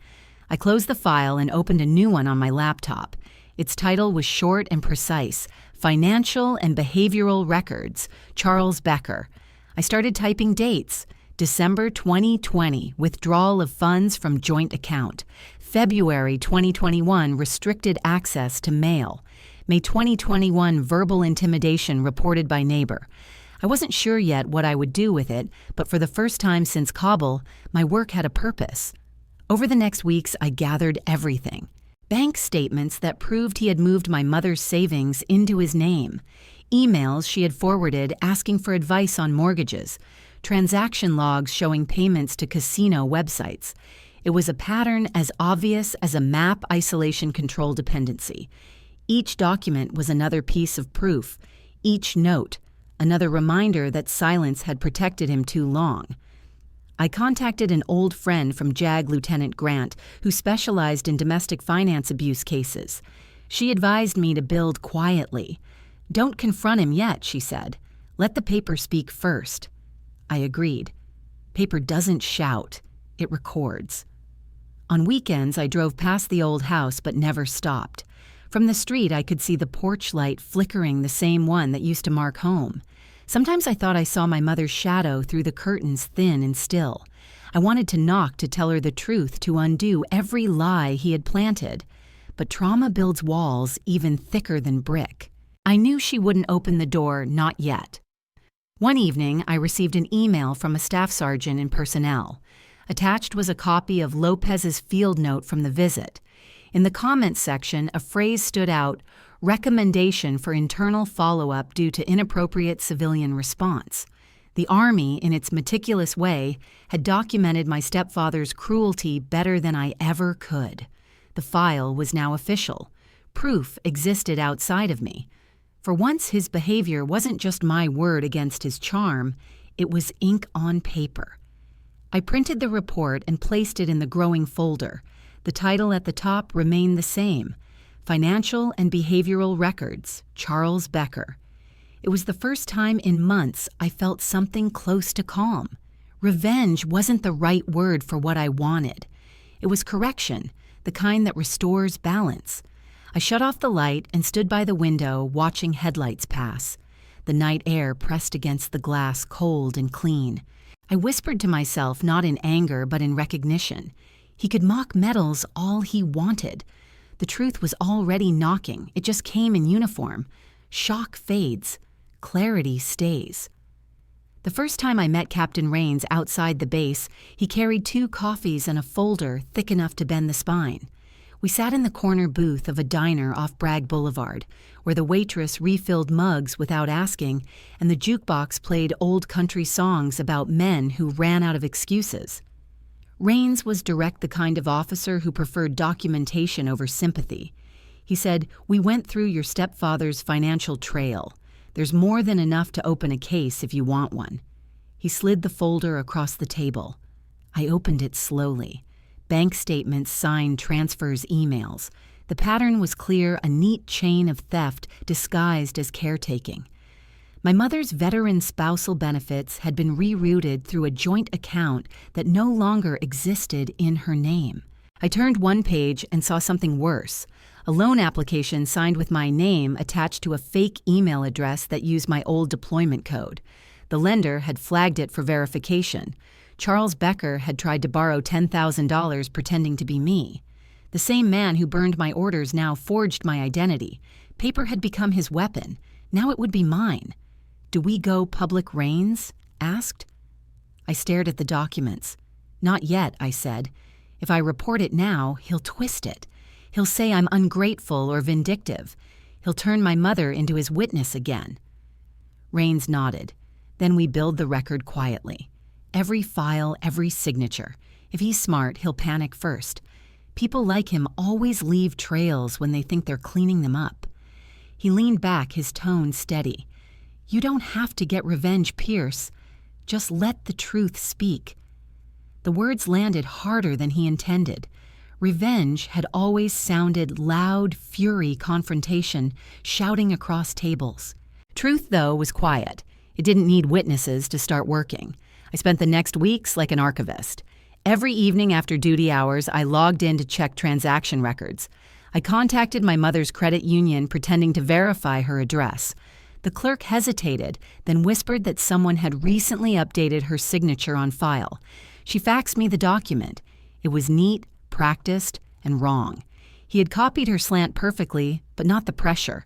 I closed the file and opened a new one on my laptop. Its title was short and precise, Financial and Behavioral Records, Charles Becker. I started typing dates. December 2020, withdrawal of funds from joint account. February 2021, restricted access to mail. May 2021, verbal intimidation reported by neighbor. I wasn't sure yet what I would do with it, but for the first time since Kabul, my work had a purpose. Over the next weeks, I gathered everything. Bank statements that proved he had moved my mother's savings into his name. Emails she had forwarded asking for advice on mortgages. Transaction logs showing payments to casino websites. It was a pattern as obvious as a map isolation control dependency. Each document was another piece of proof. Each note, another reminder that silence had protected him too long. I contacted an old friend from JAG Lieutenant Grant who specialized in domestic finance abuse cases. She advised me to build quietly. Don't confront him yet, she said. Let the paper speak first. I agreed. Paper doesn't shout, it records. On weekends, I drove past the old house but never stopped. From the street, I could see the porch light flickering, the same one that used to mark home. Sometimes I thought I saw my mother's shadow through the curtains, thin and still. I wanted to knock to tell her the truth, to undo every lie he had planted. But trauma builds walls even thicker than brick. I knew she wouldn't open the door, not yet. One evening, I received an email from a staff sergeant in personnel. Attached was a copy of Lopez's field note from the visit. In the comments section, a phrase stood out, recommendation for internal follow-up due to inappropriate civilian response. The Army, in its meticulous way, had documented my stepfather's cruelty better than I ever could. The file was now official. Proof existed outside of me. For once, his behavior wasn't just my word against his charm, it was ink on paper. I printed the report and placed it in the growing folder. The title at the top remained the same: Financial and Behavioral Records, Charles Becker. It was the first time in months I felt something close to calm. Revenge wasn't the right word for what I wanted. It was correction, the kind that restores balance. I shut off the light and stood by the window watching headlights pass. The night air pressed against the glass, cold and clean. I whispered to myself, not in anger but in recognition. He could mock metals all he wanted. The truth was already knocking. It just came in uniform. Shock fades. Clarity stays. The first time I met Captain Rains outside the base, he carried 2 coffees and a folder thick enough to bend the spine. We sat in the corner booth of a diner off Bragg Boulevard, where the waitress refilled mugs without asking, and the jukebox played old country songs about men who ran out of excuses. Rains was direct, the kind of officer who preferred documentation over sympathy. He said, "We went through your stepfather's financial trail. There's more than enough to open a case if you want one." He slid the folder across the table. I opened it slowly. Bank statements, signed transfers, emails. The pattern was clear, a neat chain of theft disguised as caretaking. My mother's veteran spousal benefits had been rerouted through a joint account that no longer existed in her name. I turned one page and saw something worse: a loan application signed with my name attached to a fake email address that used my old deployment code. The lender had flagged it for verification. Charles Becker had tried to borrow $10,000 pretending to be me. The same man who burned my orders now forged my identity. Paper had become his weapon. Now it would be mine. "Do we go public, Rains?" asked. I stared at the documents. "Not yet," I said. "If I report it now, he'll twist it. He'll say I'm ungrateful or vindictive. He'll turn my mother into his witness again." Rains nodded. Then we billed the record quietly. Every file, every signature. If he's smart, he'll panic first. People like him always leave trails when they think they're cleaning them up. He leaned back, his tone steady. "You don't have to get revenge, Pierce. Just let the truth speak." The words landed harder than he intended. Revenge had always sounded loud, fury, confrontation, shouting across tables. Truth, though, was quiet. It didn't need witnesses to start working. I spent the next weeks like an archivist. Every evening after duty hours, I logged in to check transaction records. I contacted my mother's credit union pretending to verify her address. The clerk hesitated, then whispered that someone had recently updated her signature on file. She faxed me the document. It was neat, practiced, and wrong. He had copied her slant perfectly, but not the pressure.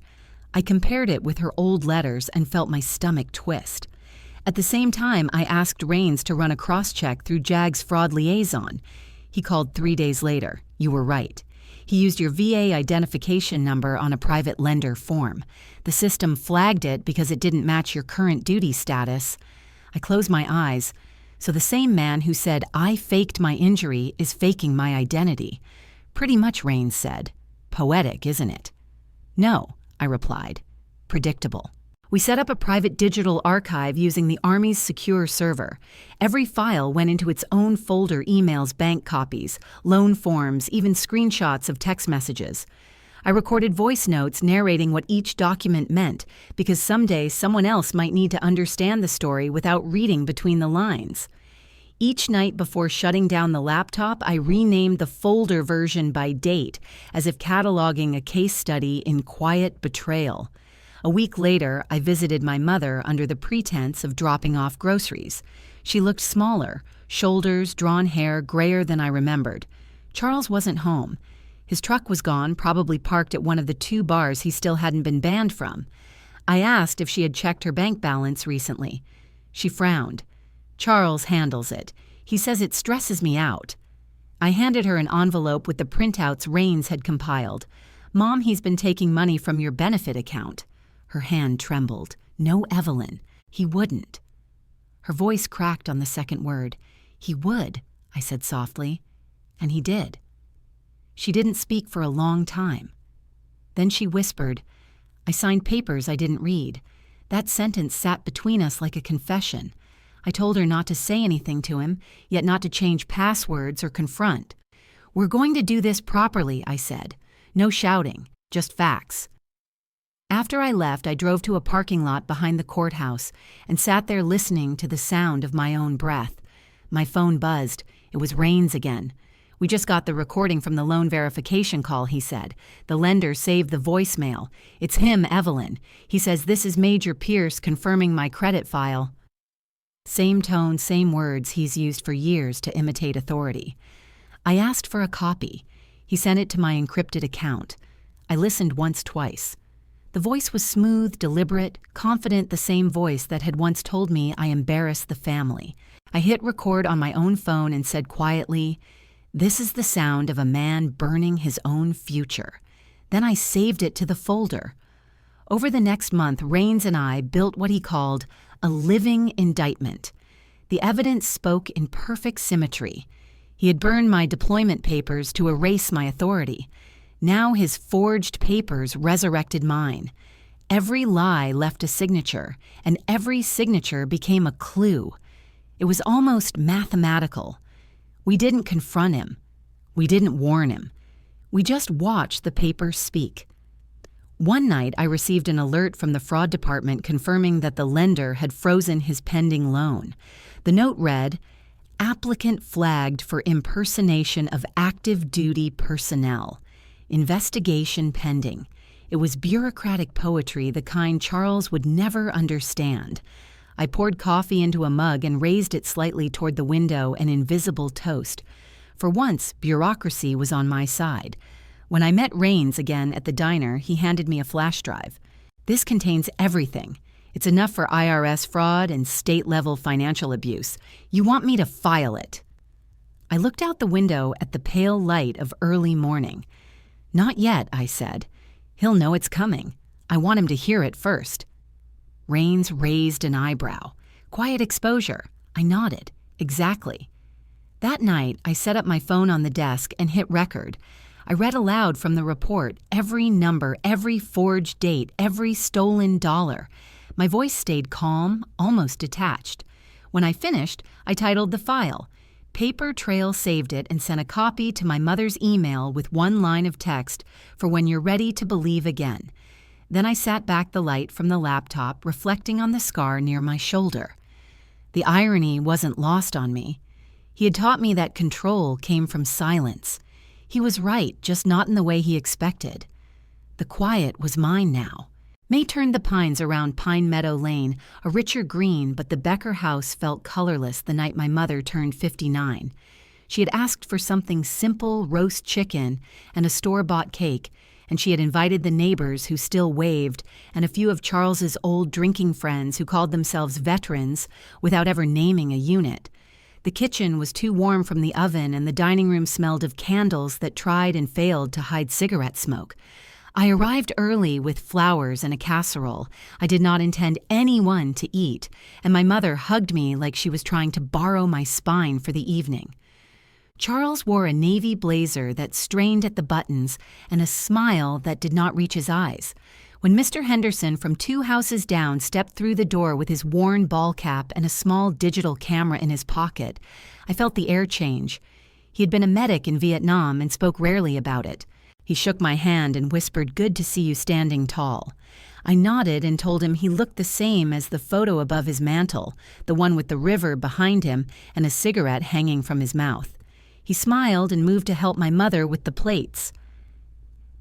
I compared it with her old letters and felt my stomach twist. At the same time, I asked Rains to run a cross-check through JAG's fraud liaison. He called 3 days later. "You were right. He used your VA identification number on a private lender form. The system flagged it because it didn't match your current duty status." I closed my eyes. So the same man who said I faked my injury is faking my identity. "Pretty much," Rains said. "Poetic, isn't it?" "No," I replied. "Predictable." We set up a private digital archive using the Army's secure server. Every file went into its own folder: emails, bank copies, loan forms, even screenshots of text messages. I recorded voice notes narrating what each document meant, because someday someone else might need to understand the story without reading between the lines. Each night before shutting down the laptop, I renamed the folder version by date, as if cataloging a case study in quiet betrayal. A week later, I visited my mother under the pretense of dropping off groceries. She looked smaller, shoulders, drawn hair, grayer than I remembered. Charles wasn't home. His truck was gone, probably parked at one of the 2 bars he still hadn't been banned from. I asked if she had checked her bank balance recently. She frowned. "Charles handles it. He says it stresses me out." I handed her an envelope with the printouts Rains had compiled. "Mom, he's been taking money from your benefit account." Her hand trembled. "No, Evelyn. He wouldn't." Her voice cracked on the second word. "He would," I said softly. "And he did." She didn't speak for a long time. Then she whispered, I signed papers I didn't read. That sentence sat between us like a confession. I told her not to say anything to him, yet not to change passwords or confront. We're going to do this properly, I said. No shouting, just facts. After I left, I drove to a parking lot behind the courthouse and sat there listening to the sound of my own breath. My phone buzzed. It was Raines again. We just got the recording from the loan verification call, he said. The lender saved the voicemail. It's him, Evelyn. He says this is Major Pierce confirming my credit file. Same tone, same words he's used for years to imitate authority. I asked for a copy. He sent it to my encrypted account. I listened once, twice. The voice was smooth, deliberate, confident, the same voice that had once told me I embarrassed the family. I hit record on my own phone and said quietly, "This is the sound of a man burning his own future." Then I saved it to the folder. Over the next month, Raines and I built what he called a living indictment. The evidence spoke in perfect symmetry. He had burned my deployment papers to erase my authority. Now his forged papers resurrected mine. Every lie left a signature, and every signature became a clue. It was almost mathematical. We didn't confront him. We didn't warn him. We just watched the papers speak. One night, I received an alert from the fraud department confirming that the lender had frozen his pending loan. The note read, "Applicant flagged for impersonation of active duty personnel. Investigation pending." It was bureaucratic poetry, the kind Charles would never understand. I poured coffee into a mug and raised it slightly toward the window, an invisible toast. For once, bureaucracy was on my side. When I met Raines again at the diner, he handed me a flash drive. "This contains everything. It's enough for IRS fraud and state-level financial abuse. You want me to file it?" I looked out the window at the pale light of early morning. "Not yet," I said. "He'll know it's coming. I want him to hear it first." Raines raised an eyebrow. "Quiet exposure." I nodded. "Exactly." That night, I set up my phone on the desk and hit record. I read aloud from the report, every number, every forged date, every stolen dollar. My voice stayed calm, almost detached. When I finished, I titled the file. Paper Trail saved it and sent a copy to my mother's email with one line of text for when you're ready to believe again. Then I sat back the light from the laptop, reflecting on the scar near my shoulder. The irony wasn't lost on me. He had taught me that control came from silence. He was right, just not in the way he expected. The quiet was mine now. May turned the pines around Pine Meadow Lane, a richer green, but the Becker house felt colorless the night my mother turned 59. She had asked for something simple, roast chicken, and a store-bought cake, and she had invited the neighbors who still waved, and a few of Charles's old drinking friends who called themselves veterans without ever naming a unit. The kitchen was too warm from the oven, and the dining room smelled of candles that tried and failed to hide cigarette smoke. I arrived early with flowers and a casserole. I did not intend anyone to eat, and my mother hugged me like she was trying to borrow my spine for the evening. Charles wore a navy blazer that strained at the buttons and a smile that did not reach his eyes. When Mr. Henderson from 2 houses down stepped through the door with his worn ball cap and a small digital camera in his pocket, I felt the air change. He had been a medic in Vietnam and spoke rarely about it. He shook my hand and whispered, "Good to see you standing tall." I nodded and told him he looked the same as the photo above his mantel, the one with the river behind him and a cigarette hanging from his mouth. He smiled and moved to help my mother with the plates.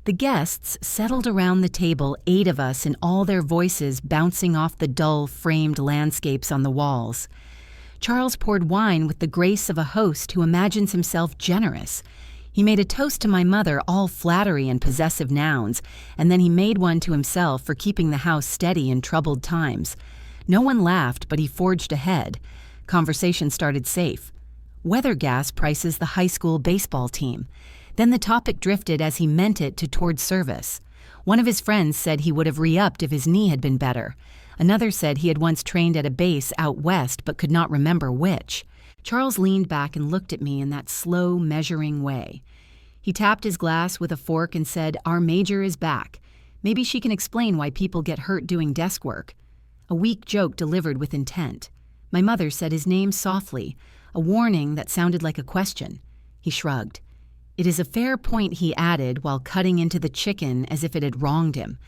The guests settled around the table, 8 of us in all their voices bouncing off the dull, framed landscapes on the walls. Charles poured wine with the grace of a host who imagines himself generous. He made a toast to my mother, all flattery and possessive nouns, and then he made one to himself for keeping the house steady in troubled times. No one laughed, but he forged ahead. Conversation started safe. Weather gas prices the high school baseball team. Then the topic drifted as he meant it to toward service. One of his friends said he would have re-upped if his knee had been better. Another said he had once trained at a base out west but could not remember which. Charles leaned back and looked at me in that slow, measuring way. He tapped his glass with a fork and said, "Our major is back." Maybe she can explain why people get hurt doing desk work. A weak joke delivered with intent. My mother said his name softly, a warning that sounded like a question. He shrugged. It is a fair point, he added while cutting into the chicken as if it had wronged him.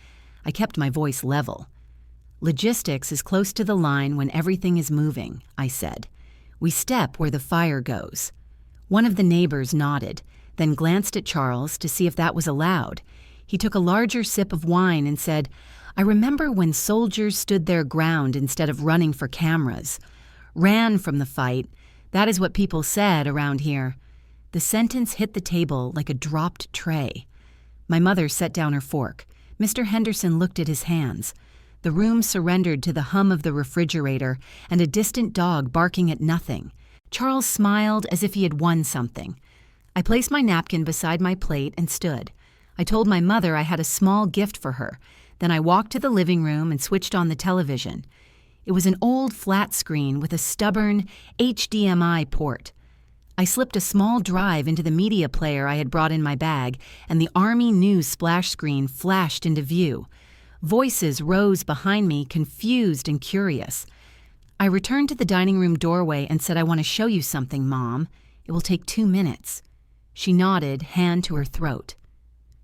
I kept my voice level. Logistics is close to the line when everything is moving, I said. We step where the fire goes. One of the neighbors nodded, then glanced at Charles to see if that was allowed. He took a larger sip of wine and said, I remember when soldiers stood their ground instead of running for cameras. Ran from the fight. That is what people said around here. The sentence hit the table like a dropped tray. My mother set down her fork. Mr. Henderson looked at his hands. The room surrendered to the hum of the refrigerator and a distant dog barking at nothing. Charles smiled as if he had won something. I placed my napkin beside my plate and stood. I told my mother I had a small gift for her. Then I walked to the living room and switched on the television. It was an old flat screen with a stubborn HDMI port. I slipped a small drive into the media player I had brought in my bag, and the Army News splash screen flashed into view. Voices rose behind me, confused and curious. I returned to the dining room doorway and said, I want to show you something, Mom. It will take 2 minutes. She nodded, hand to her throat.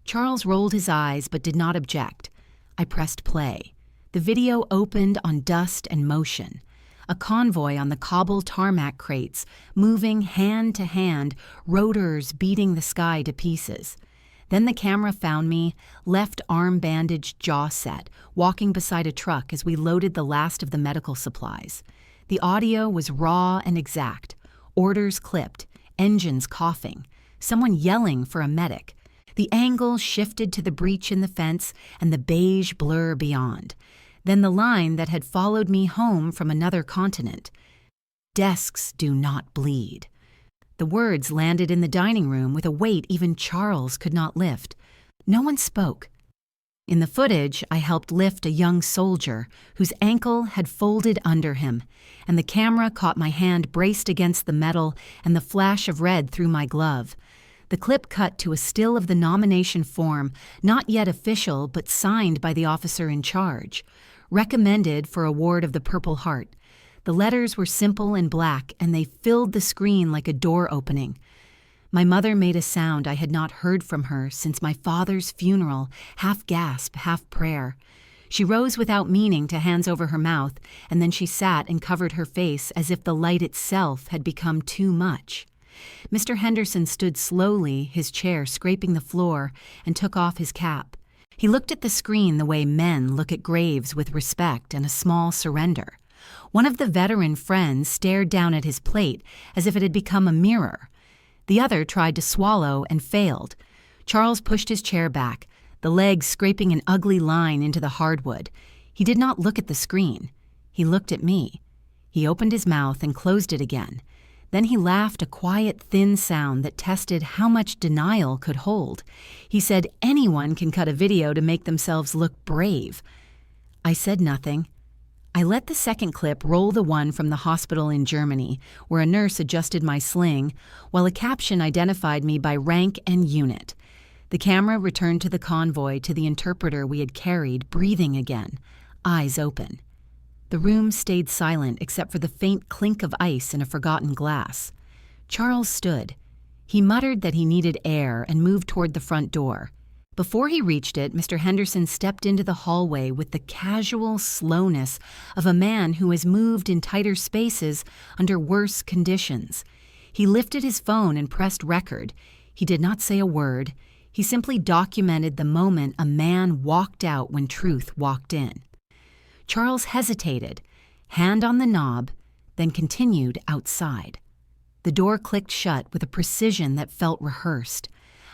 Charles rolled his eyes but did not object. I pressed play. The video opened on dust and motion. A convoy on the cobble tarmac crates, moving hand to hand, rotors beating the sky to pieces. Then the camera found me, left arm bandaged, jaw set, walking beside a truck as we loaded the last of the medical supplies. The audio was raw and exact. Orders clipped, engines coughing, someone yelling for a medic. The angle shifted to the breach in the fence and the beige blur beyond. Then the line that had followed me home from another continent. Desks do not bleed. The words landed in the dining room with a weight even Charles could not lift. No one spoke. In the footage, I helped lift a young soldier whose ankle had folded under him, and the camera caught my hand braced against the metal and the flash of red through my glove. The clip cut to a still of the nomination form, not yet official but signed by the officer in charge. Recommended for award of the Purple Heart. The letters were simple and black, and they filled the screen like a door opening. My mother made a sound I had not heard from her since my father's funeral, half gasp, half prayer. She rose without meaning to hands over her mouth, and then she sat and covered her face as if the light itself had become too much. Mr. Henderson stood slowly, his chair scraping the floor, and took off his cap. He looked at the screen the way men look at graves, with respect and a small surrender. One of the veteran friends stared down at his plate as if it had become a mirror. The other tried to swallow and failed. Charles pushed his chair back, the legs scraping an ugly line into the hardwood. He did not look at the screen. He looked at me. He opened his mouth and closed it again. Then he laughed a quiet, thin sound that tested how much denial could hold. He said anyone can cut a video to make themselves look brave. I said nothing. I let the second clip roll, the one from the hospital in Germany, where a nurse adjusted my sling, while a caption identified me by rank and unit. The camera returned to the convoy, to the interpreter we had carried, breathing again, eyes open. The room stayed silent except for the faint clink of ice in a forgotten glass. Charles stood. He muttered that he needed air and moved toward the front door. Before he reached it, Mr. Henderson stepped into the hallway with the casual slowness of a man who has moved in tighter spaces under worse conditions. He lifted his phone and pressed record. He did not say a word. He simply documented the moment a man walked out when truth walked in. Charles hesitated, hand on the knob, then continued outside. The door clicked shut with a precision that felt rehearsed.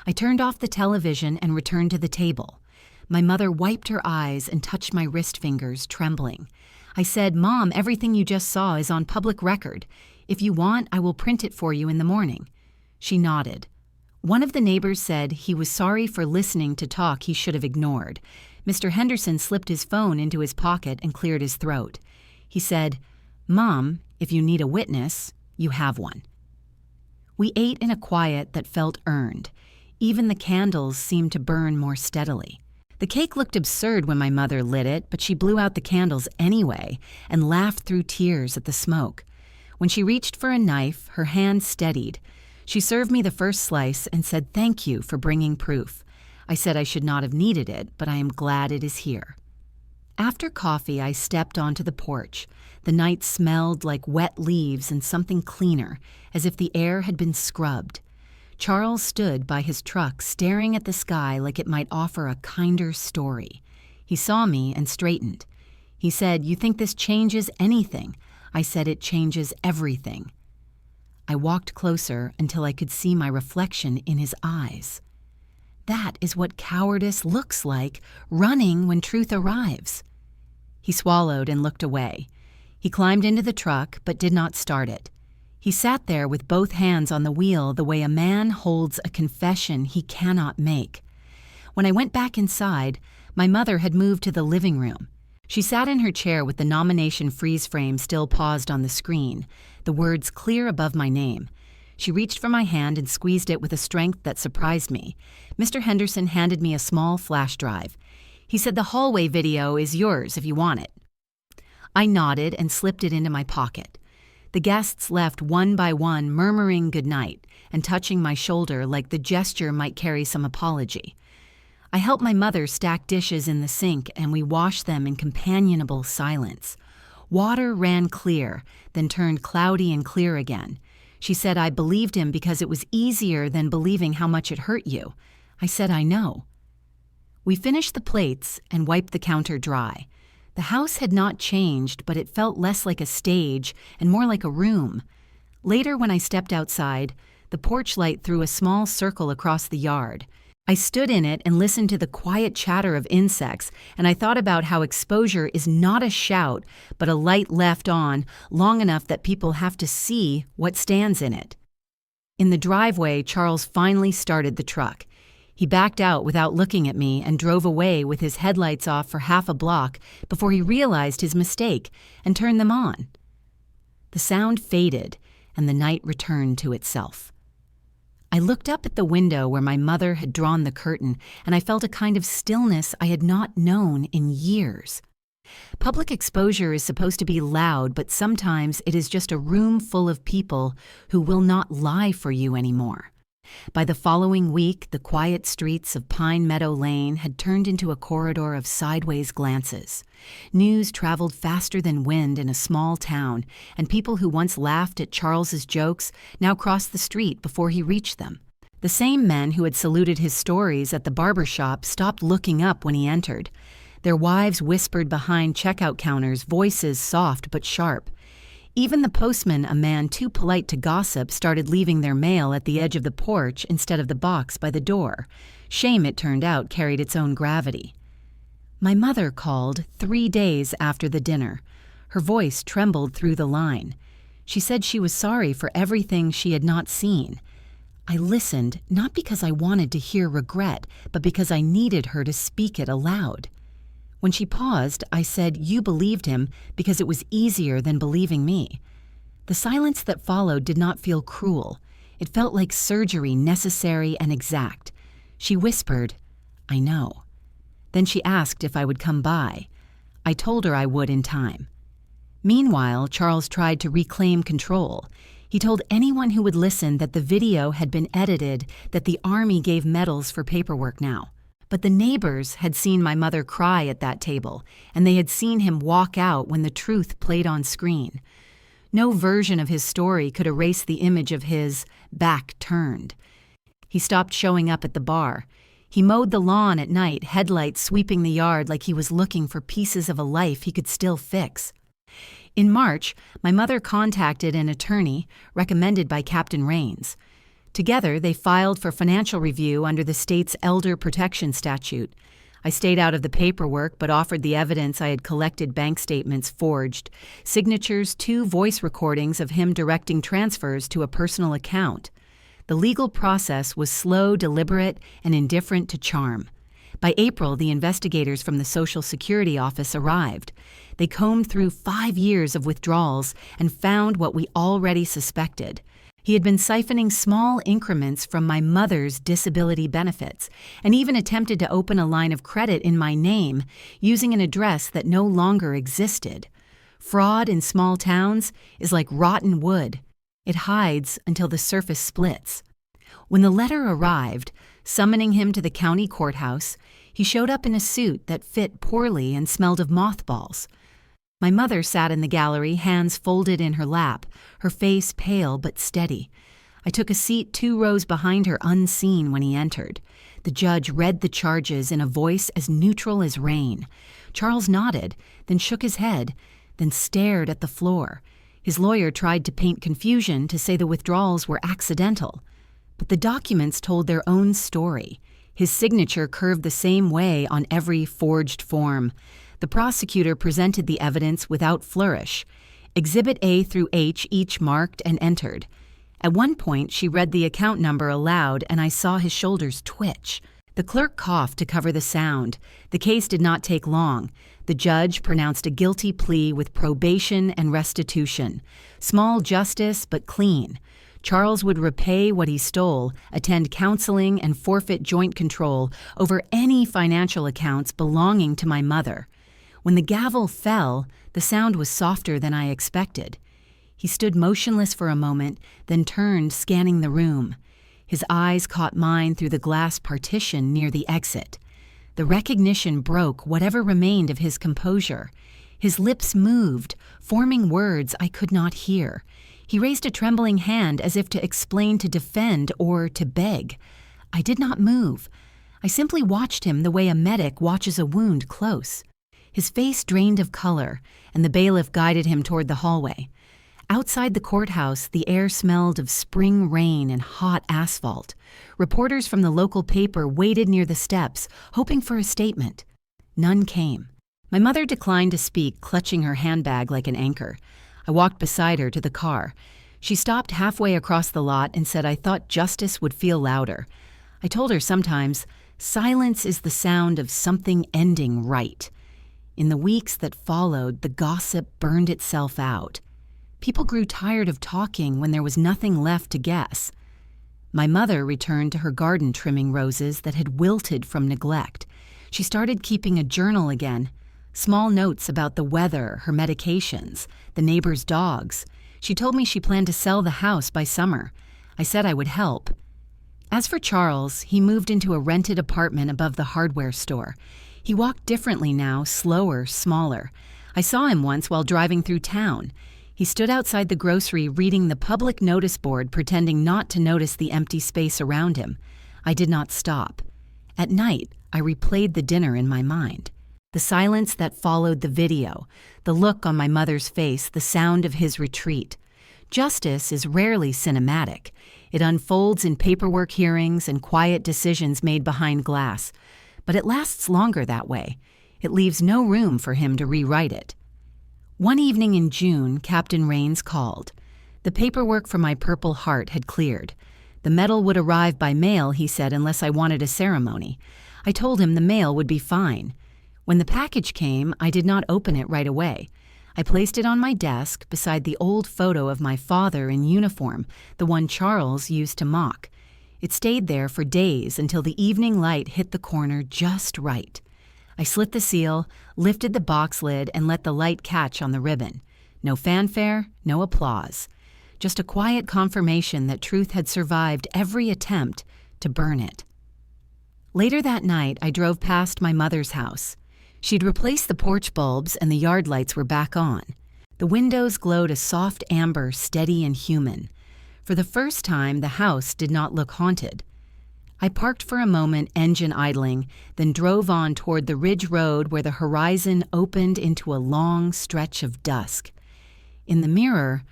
I turned off the television and returned to the table. My mother wiped her eyes and touched my wrist fingers, trembling. I said, Mom, everything you just saw is on public record. If you want, I will print it for you in the morning. She nodded. One of the neighbors said he was sorry for listening to talk he should have ignored. Mr. Henderson slipped his phone into his pocket and cleared his throat. He said, Mom, if you need a witness, you have one. We ate in a quiet that felt earned. Even the candles seemed to burn more steadily. The cake looked absurd when my mother lit it, but she blew out the candles anyway and laughed through tears at the smoke. When she reached for a knife, her hand steadied. She served me the first slice and said thank you for bringing proof. I said I should not have needed it, but I am glad it is here. After coffee, I stepped onto the porch. The night smelled like wet leaves and something cleaner, as if the air had been scrubbed. Charles stood by his truck, staring at the sky like it might offer a kinder story. He saw me and straightened. He said, "You think this changes anything?" I said, "It changes everything." I walked closer until I could see my reflection in his eyes. That is what cowardice looks like, running when truth arrives. He swallowed and looked away. He climbed into the truck but did not start it. He sat there with both hands on the wheel the way a man holds a confession he cannot make. When I went back inside, my mother had moved to the living room. She sat in her chair with the nomination freeze frame still paused on the screen, the words clear above my name. She reached for my hand and squeezed it with a strength that surprised me. Mr. Henderson handed me a small flash drive. He said, "The hallway video is yours if you want it." I nodded and slipped it into my pocket. The guests left one by one, murmuring goodnight and touching my shoulder like the gesture might carry some apology. I helped my mother stack dishes in the sink, and we washed them in companionable silence. Water ran clear, then turned cloudy and clear again. She said I believed him because it was easier than believing how much it hurt you. I said, "I know." We finished the plates and wiped the counter dry. The house had not changed, but it felt less like a stage and more like a room. Later, when I stepped outside, the porch light threw a small circle across the yard. I stood in it and listened to the quiet chatter of insects, and I thought about how exposure is not a shout, but a light left on long enough that people have to see what stands in it. In the driveway, Charles finally started the truck. He backed out without looking at me and drove away with his headlights off for half a block before he realized his mistake and turned them on. The sound faded, and the night returned to itself. I looked up at the window where my mother had drawn the curtain, and I felt a kind of stillness I had not known in years. Public exposure is supposed to be loud, but sometimes it is just a room full of people who will not lie for you anymore. By the following week, the quiet streets of Pine Meadow Lane had turned into a corridor of sideways glances. News traveled faster than wind in a small town, and people who once laughed at Charles's jokes now crossed the street before he reached them. The same men who had saluted his stories at the barber shop stopped looking up when he entered. Their wives whispered behind checkout counters, voices soft but sharp. Even the postman, a man too polite to gossip, started leaving their mail at the edge of the porch instead of the box by the door. Shame, it turned out, carried its own gravity. My mother called 3 days after the dinner. Her voice trembled through the line. She said she was sorry for everything she had not seen. I listened, not because I wanted to hear regret, but because I needed her to speak it aloud. When she paused, I said, "You believed him because it was easier than believing me." The silence that followed did not feel cruel. It felt like surgery, necessary and exact. She whispered, "I know." Then she asked if I would come by. I told her I would in time. Meanwhile, Charles tried to reclaim control. He told anyone who would listen that the video had been edited, that the Army gave medals for paperwork now. But the neighbors had seen my mother cry at that table, and they had seen him walk out when the truth played on screen. No version of his story could erase the image of his back turned. He stopped showing up at the bar. He mowed the lawn at night, headlights sweeping the yard like he was looking for pieces of a life he could still fix. In March, my mother contacted an attorney recommended by Captain Rains. Together, they filed for financial review under the state's Elder Protection Statute. I stayed out of the paperwork but offered the evidence I had collected: bank statements forged, signatures, 2 voice recordings of him directing transfers to a personal account. The legal process was slow, deliberate, and indifferent to charm. By April, the investigators from the Social Security office arrived. They combed through 5 years of withdrawals and found what we already suspected. He had been siphoning small increments from my mother's disability benefits and even attempted to open a line of credit in my name using an address that no longer existed. Fraud in small towns is like rotten wood. It hides until the surface splits. When the letter arrived, summoning him to the county courthouse, he showed up in a suit that fit poorly and smelled of mothballs. My mother sat in the gallery, hands folded in her lap, her face pale but steady. I took a seat 2 rows behind her unseen when he entered. The judge read the charges in a voice as neutral as rain. Charles nodded, then shook his head, then stared at the floor. His lawyer tried to paint confusion to say the withdrawals were accidental. But the documents told their own story. His signature curved the same way on every forged form. The prosecutor presented the evidence without flourish. Exhibit A through H each marked and entered. At one point, she read the account number aloud, and I saw his shoulders twitch. The clerk coughed to cover the sound. The case did not take long. The judge pronounced a guilty plea with probation and restitution. Small justice, but clean. Charles would repay what he stole, attend counseling, and forfeit joint control over any financial accounts belonging to my mother. When the gavel fell, the sound was softer than I expected. He stood motionless for a moment, then turned, scanning the room. His eyes caught mine through the glass partition near the exit. The recognition broke whatever remained of his composure. His lips moved, forming words I could not hear. He raised a trembling hand as if to explain, to defend, or to beg. I did not move. I simply watched him the way a medic watches a wound close. His face drained of color, and the bailiff guided him toward the hallway. Outside the courthouse, the air smelled of spring rain and hot asphalt. Reporters from the local paper waited near the steps, hoping for a statement. None came. My mother declined to speak, clutching her handbag like an anchor. I walked beside her to the car. She stopped halfway across the lot and said I thought justice would feel louder. I told her sometimes, silence is the sound of something ending right. In the weeks that followed, the gossip burned itself out. People grew tired of talking when there was nothing left to guess. My mother returned to her garden trimming roses that had wilted from neglect. She started keeping a journal again. Small notes about the weather, her medications, the neighbors' dogs. She told me she planned to sell the house by summer. I said I would help. As for Charles, he moved into a rented apartment above the hardware store. He walked differently now, slower, smaller. I saw him once while driving through town. He stood outside the grocery reading the public notice board, pretending not to notice the empty space around him. I did not stop. At night, I replayed the dinner in my mind. The silence that followed the video, the look on my mother's face, the sound of his retreat. Justice is rarely cinematic. It unfolds in paperwork hearings and quiet decisions made behind glass. But it lasts longer that way. It leaves no room for him to rewrite it. One evening in June, Captain Rains called. The paperwork for my Purple Heart had cleared. The medal would arrive by mail, he said, unless I wanted a ceremony. I told him the mail would be fine. When the package came, I did not open it right away. I placed it on my desk beside the old photo of my father in uniform, the one Charles used to mock. It stayed there for days until the evening light hit the corner just right. I slit the seal, lifted the box lid, and let the light catch on the ribbon. No fanfare, no applause. Just a quiet confirmation that truth had survived every attempt to burn it. Later that night, I drove past my mother's house. She'd replaced the porch bulbs and the yard lights were back on. The windows glowed a soft amber, steady and human. For the first time, the house did not look haunted. I parked for a moment, engine idling, then drove on toward the ridge road where the horizon opened into a long stretch of dusk. In the mirror,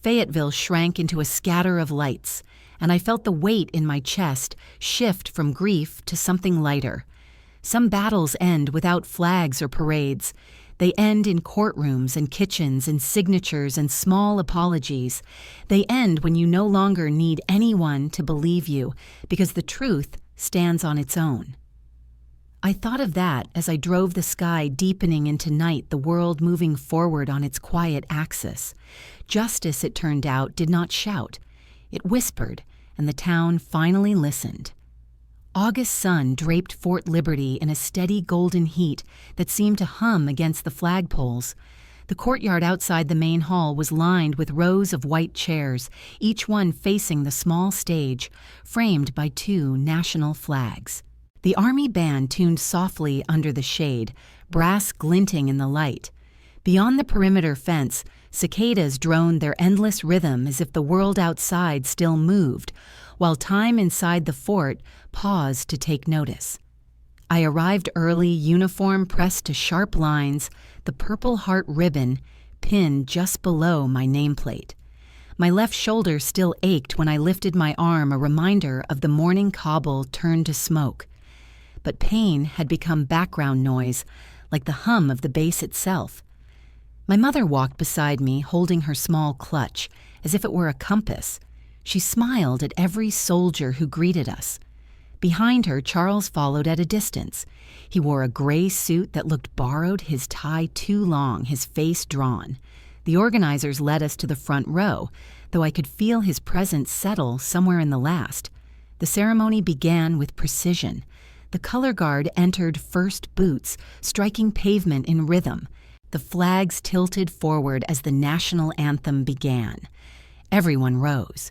Fayetteville shrank into a scatter of lights, and I felt the weight in my chest shift from grief to something lighter. Some battles end without flags or parades. They end in courtrooms and kitchens and signatures and small apologies. They end when you no longer need anyone to believe you because the truth stands on its own. I thought of that as I drove the sky deepening into night, the world moving forward on its quiet axis. Justice, it turned out, did not shout. It whispered, and the town finally listened. August sun draped Fort Liberty in a steady golden heat that seemed to hum against the flagpoles. The courtyard outside the main hall was lined with rows of white chairs, each one facing the small stage, framed by 2 national flags. The Army band tuned softly under the shade, brass glinting in the light. Beyond the perimeter fence, cicadas droned their endless rhythm as if the world outside still moved, while time inside the fort paused to take notice. I arrived early, uniform pressed to sharp lines, the Purple Heart ribbon pinned just below my nameplate. My left shoulder still ached when I lifted my arm, a reminder of the morning cobble turned to smoke. But pain had become background noise, like the hum of the bass itself. My mother walked beside me, holding her small clutch, as if it were a compass. She smiled at every soldier who greeted us. Behind her, Charles followed at a distance. He wore a gray suit that looked borrowed, his tie too long, his face drawn. The organizers led us to the front row, though I could feel his presence settle somewhere in the last. The ceremony began with precision. The color guard entered first boots, striking pavement in rhythm. The flags tilted forward as the national anthem began. Everyone rose.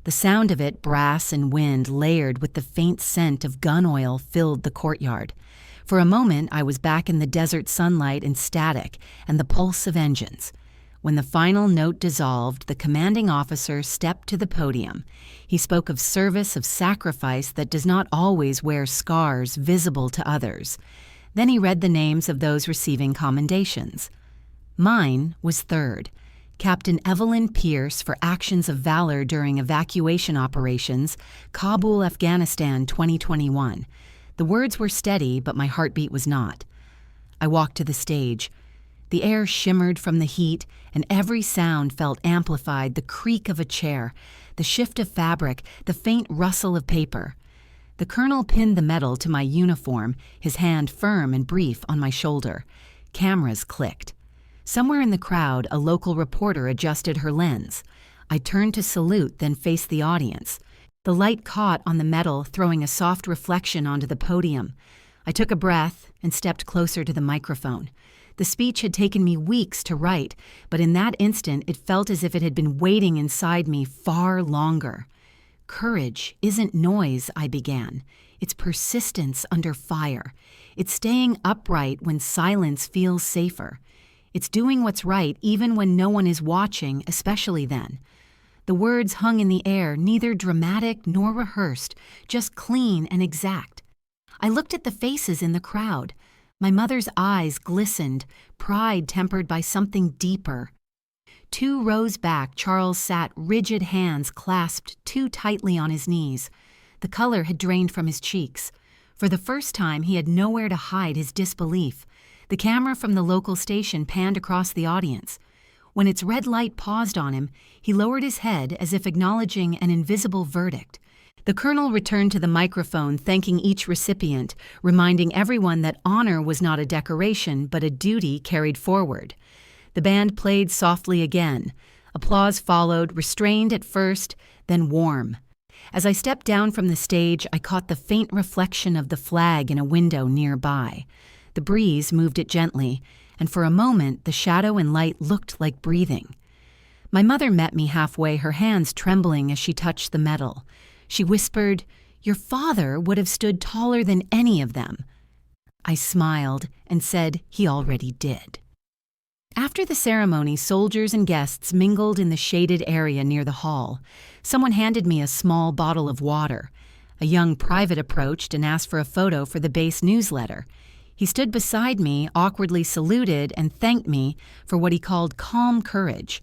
The sound of it, brass and wind layered with the faint scent of gun oil, filled the courtyard. For a moment, I was back in the desert sunlight and static and the pulse of engines. When the final note dissolved, the commanding officer stepped to the podium. He spoke of service, of sacrifice that does not always wear scars visible to others. Then he read the names of those receiving commendations. Mine was third. Captain Evelyn Pierce for actions of valor during evacuation operations, Kabul, Afghanistan, 2021. The words were steady, but my heartbeat was not. I walked to the stage. The air shimmered from the heat, and every sound felt amplified, the creak of a chair, the shift of fabric, the faint rustle of paper. The colonel pinned the medal to my uniform, his hand firm and brief on my shoulder. Cameras clicked. Somewhere in the crowd, a local reporter adjusted her lens. I turned to salute, then faced the audience. The light caught on the medal, throwing a soft reflection onto the podium. I took a breath and stepped closer to the microphone. The speech had taken me weeks to write, but in that instant it felt as if it had been waiting inside me far longer. Courage isn't noise, I began. It's persistence under fire. It's staying upright when silence feels safer. It's doing what's right even when no one is watching, especially then. The words hung in the air, neither dramatic nor rehearsed, just clean and exact. I looked at the faces in the crowd. My mother's eyes glistened, pride tempered by something deeper. 2 rows back, Charles sat, rigid hands clasped too tightly on his knees. The color had drained from his cheeks. For the first time, he had nowhere to hide his disbelief. The camera from the local station panned across the audience. When its red light paused on him, he lowered his head as if acknowledging an invisible verdict. The colonel returned to the microphone, thanking each recipient, reminding everyone that honor was not a decoration, but a duty carried forward. The band played softly again. Applause followed, restrained at first, then warm. As I stepped down from the stage, I caught the faint reflection of the flag in a window nearby. The breeze moved it gently, and for a moment the shadow and light looked like breathing. My mother met me halfway, her hands trembling as she touched the medal. She whispered, "Your father would have stood taller than any of them." I smiled and said he already did. After the ceremony, soldiers and guests mingled in the shaded area near the hall. Someone handed me a small bottle of water. A young private approached and asked for a photo for the base newsletter. He stood beside me, awkwardly saluted, and thanked me for what he called calm courage.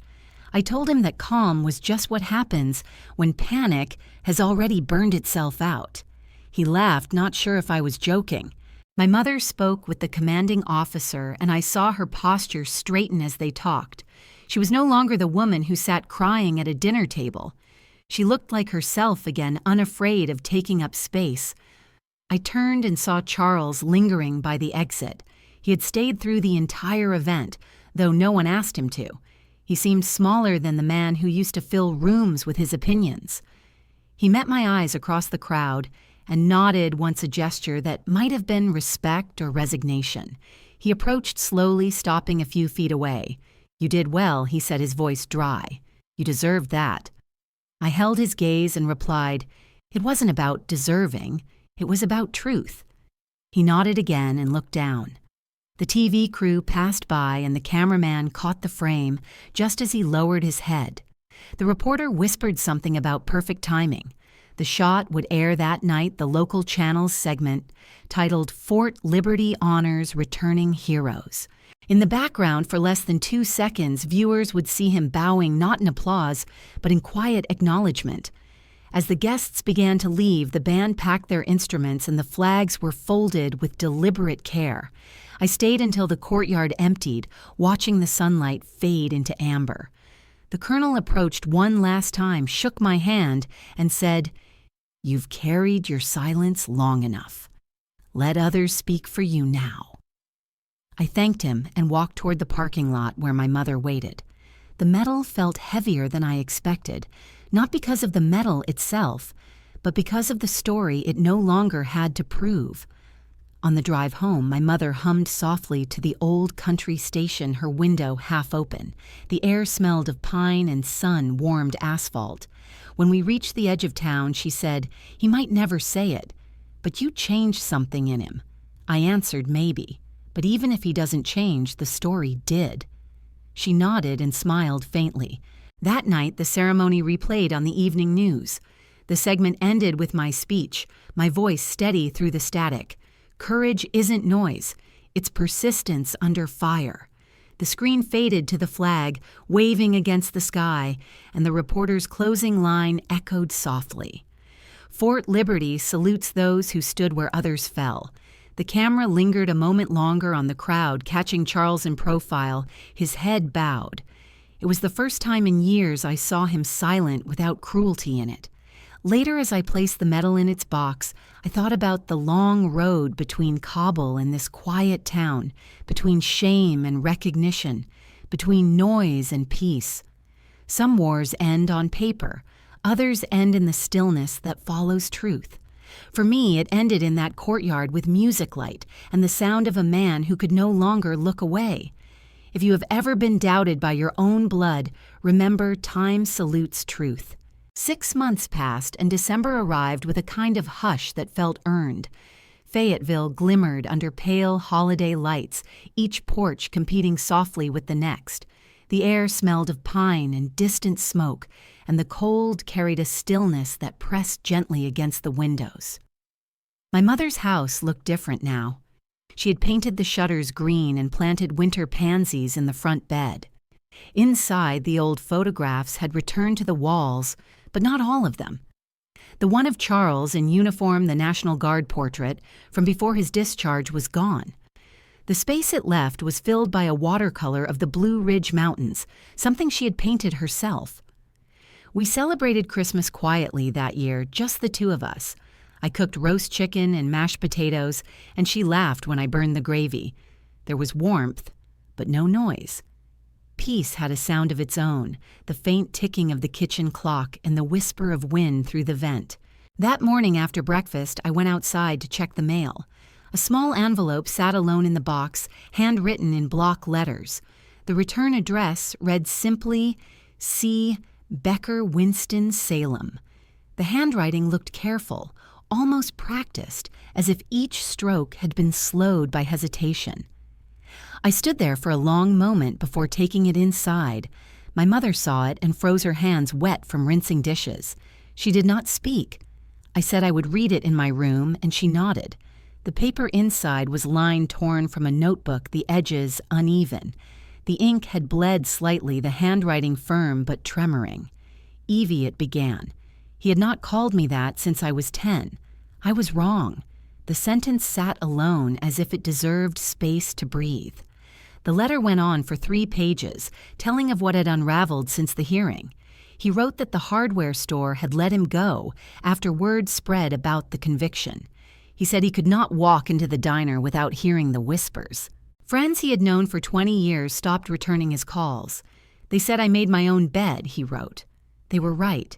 I told him that calm was just what happens when panic has already burned itself out. He laughed, not sure if I was joking. My mother spoke with the commanding officer, and I saw her posture straighten as they talked. She was no longer the woman who sat crying at a dinner table. She looked like herself again, unafraid of taking up space. I turned and saw Charles lingering by the exit. He had stayed through the entire event, though no one asked him to. He seemed smaller than the man who used to fill rooms with his opinions. He met my eyes across the crowd and nodded once, a gesture that might have been respect or resignation. He approached slowly, stopping a few feet away. "You did well," he said, his voice dry. "You deserved that." I held his gaze and replied, "It wasn't about deserving, it was about truth." He nodded again and looked down. The TV crew passed by and the cameraman caught the frame just as he lowered his head. The reporter whispered something about perfect timing. The shot would air that night the local channel's segment titled "Fort Liberty Honors Returning Heroes." In the background, for less than 2 seconds, viewers would see him bowing not in applause, but in quiet acknowledgement. As the guests began to leave, the band packed their instruments and the flags were folded with deliberate care. I stayed until the courtyard emptied, watching the sunlight fade into amber. The colonel approached one last time, shook my hand, and said, "You've carried your silence long enough. Let others speak for you now." I thanked him and walked toward the parking lot where my mother waited. The medal felt heavier than I expected, not because of the medal itself, but because of the story it no longer had to prove. On the drive home, my mother hummed softly to the old country station, her window half open. The air smelled of pine and sun-warmed asphalt. When we reached the edge of town, she said, "He might never say it, but you changed something in him." I answered, "Maybe, but even if he doesn't change, the story did." She nodded and smiled faintly. That night, the ceremony replayed on the evening news. The segment ended with my speech, my voice steady through the static. "Courage isn't noise, it's persistence under fire." The screen faded to the flag, waving against the sky, and the reporter's closing line echoed softly. "Fort Liberty salutes those who stood where others fell." The camera lingered a moment longer on the crowd, catching Charles in profile, his head bowed. It was the first time in years I saw him silent without cruelty in it. Later, as I placed the medal in its box, I thought about the long road between Kabul and this quiet town, between shame and recognition, between noise and peace. Some wars end on paper, others end in the stillness that follows truth. For me, it ended in that courtyard with music light and the sound of a man who could no longer look away. If you have ever been doubted by your own blood, remember time salutes truth. 6 months passed, and December arrived with a kind of hush that felt earned. Fayetteville glimmered under pale holiday lights, each porch competing softly with the next. The air smelled of pine and distant smoke, and the cold carried a stillness that pressed gently against the windows. My mother's house looked different now. She had painted the shutters green and planted winter pansies in the front bed. Inside, the old photographs had returned to the walls, but not all of them. The one of Charles in uniform, the National Guard portrait, from before his discharge was gone. The space it left was filled by a watercolor of the Blue Ridge Mountains, something she had painted herself. We celebrated Christmas quietly that year, just the two of us. I cooked roast chicken and mashed potatoes, and she laughed when I burned the gravy. There was warmth, but no noise. Peace had a sound of its own, the faint ticking of the kitchen clock and the whisper of wind through the vent. That morning after breakfast, I went outside to check the mail. A small envelope sat alone in the box, handwritten in block letters. The return address read simply, C. Becker Winston, Salem. The handwriting looked careful, almost practiced, as if each stroke had been slowed by hesitation. I stood there for a long moment before taking it inside. My mother saw it and froze her hands wet from rinsing dishes. She did not speak. I said I would read it in my room, and she nodded. The paper inside was line torn from a notebook, the edges uneven. The ink had bled slightly, the handwriting firm but tremoring. "Evie," it began. He had not called me that since I was 10. I was wrong. The sentence sat alone as if it deserved space to breathe. The letter went on for 3 pages, telling of what had unraveled since the hearing. He wrote that the hardware store had let him go after word spread about the conviction. He said he could not walk into the diner without hearing the whispers. Friends he had known for 20 years stopped returning his calls. "They said I made my own bed," he wrote. They were right.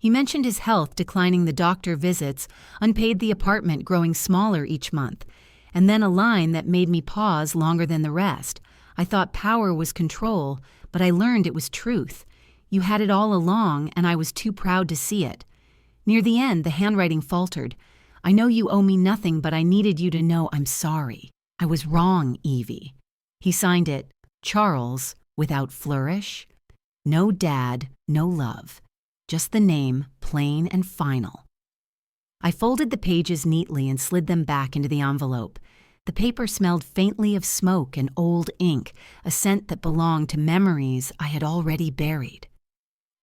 He mentioned his health declining the doctor visits, unpaid the apartment growing smaller each month, and then a line that made me pause longer than the rest. I thought power was control, but I learned it was truth. You had it all along, and I was too proud to see it. Near the end, the handwriting faltered. I know you owe me nothing, but I needed you to know I'm sorry. I was wrong, Evie. He signed it, Charles, without flourish. No dad, no love. Just the name, plain and final. I folded the pages neatly and slid them back into the envelope. The paper smelled faintly of smoke and old ink, a scent that belonged to memories I had already buried.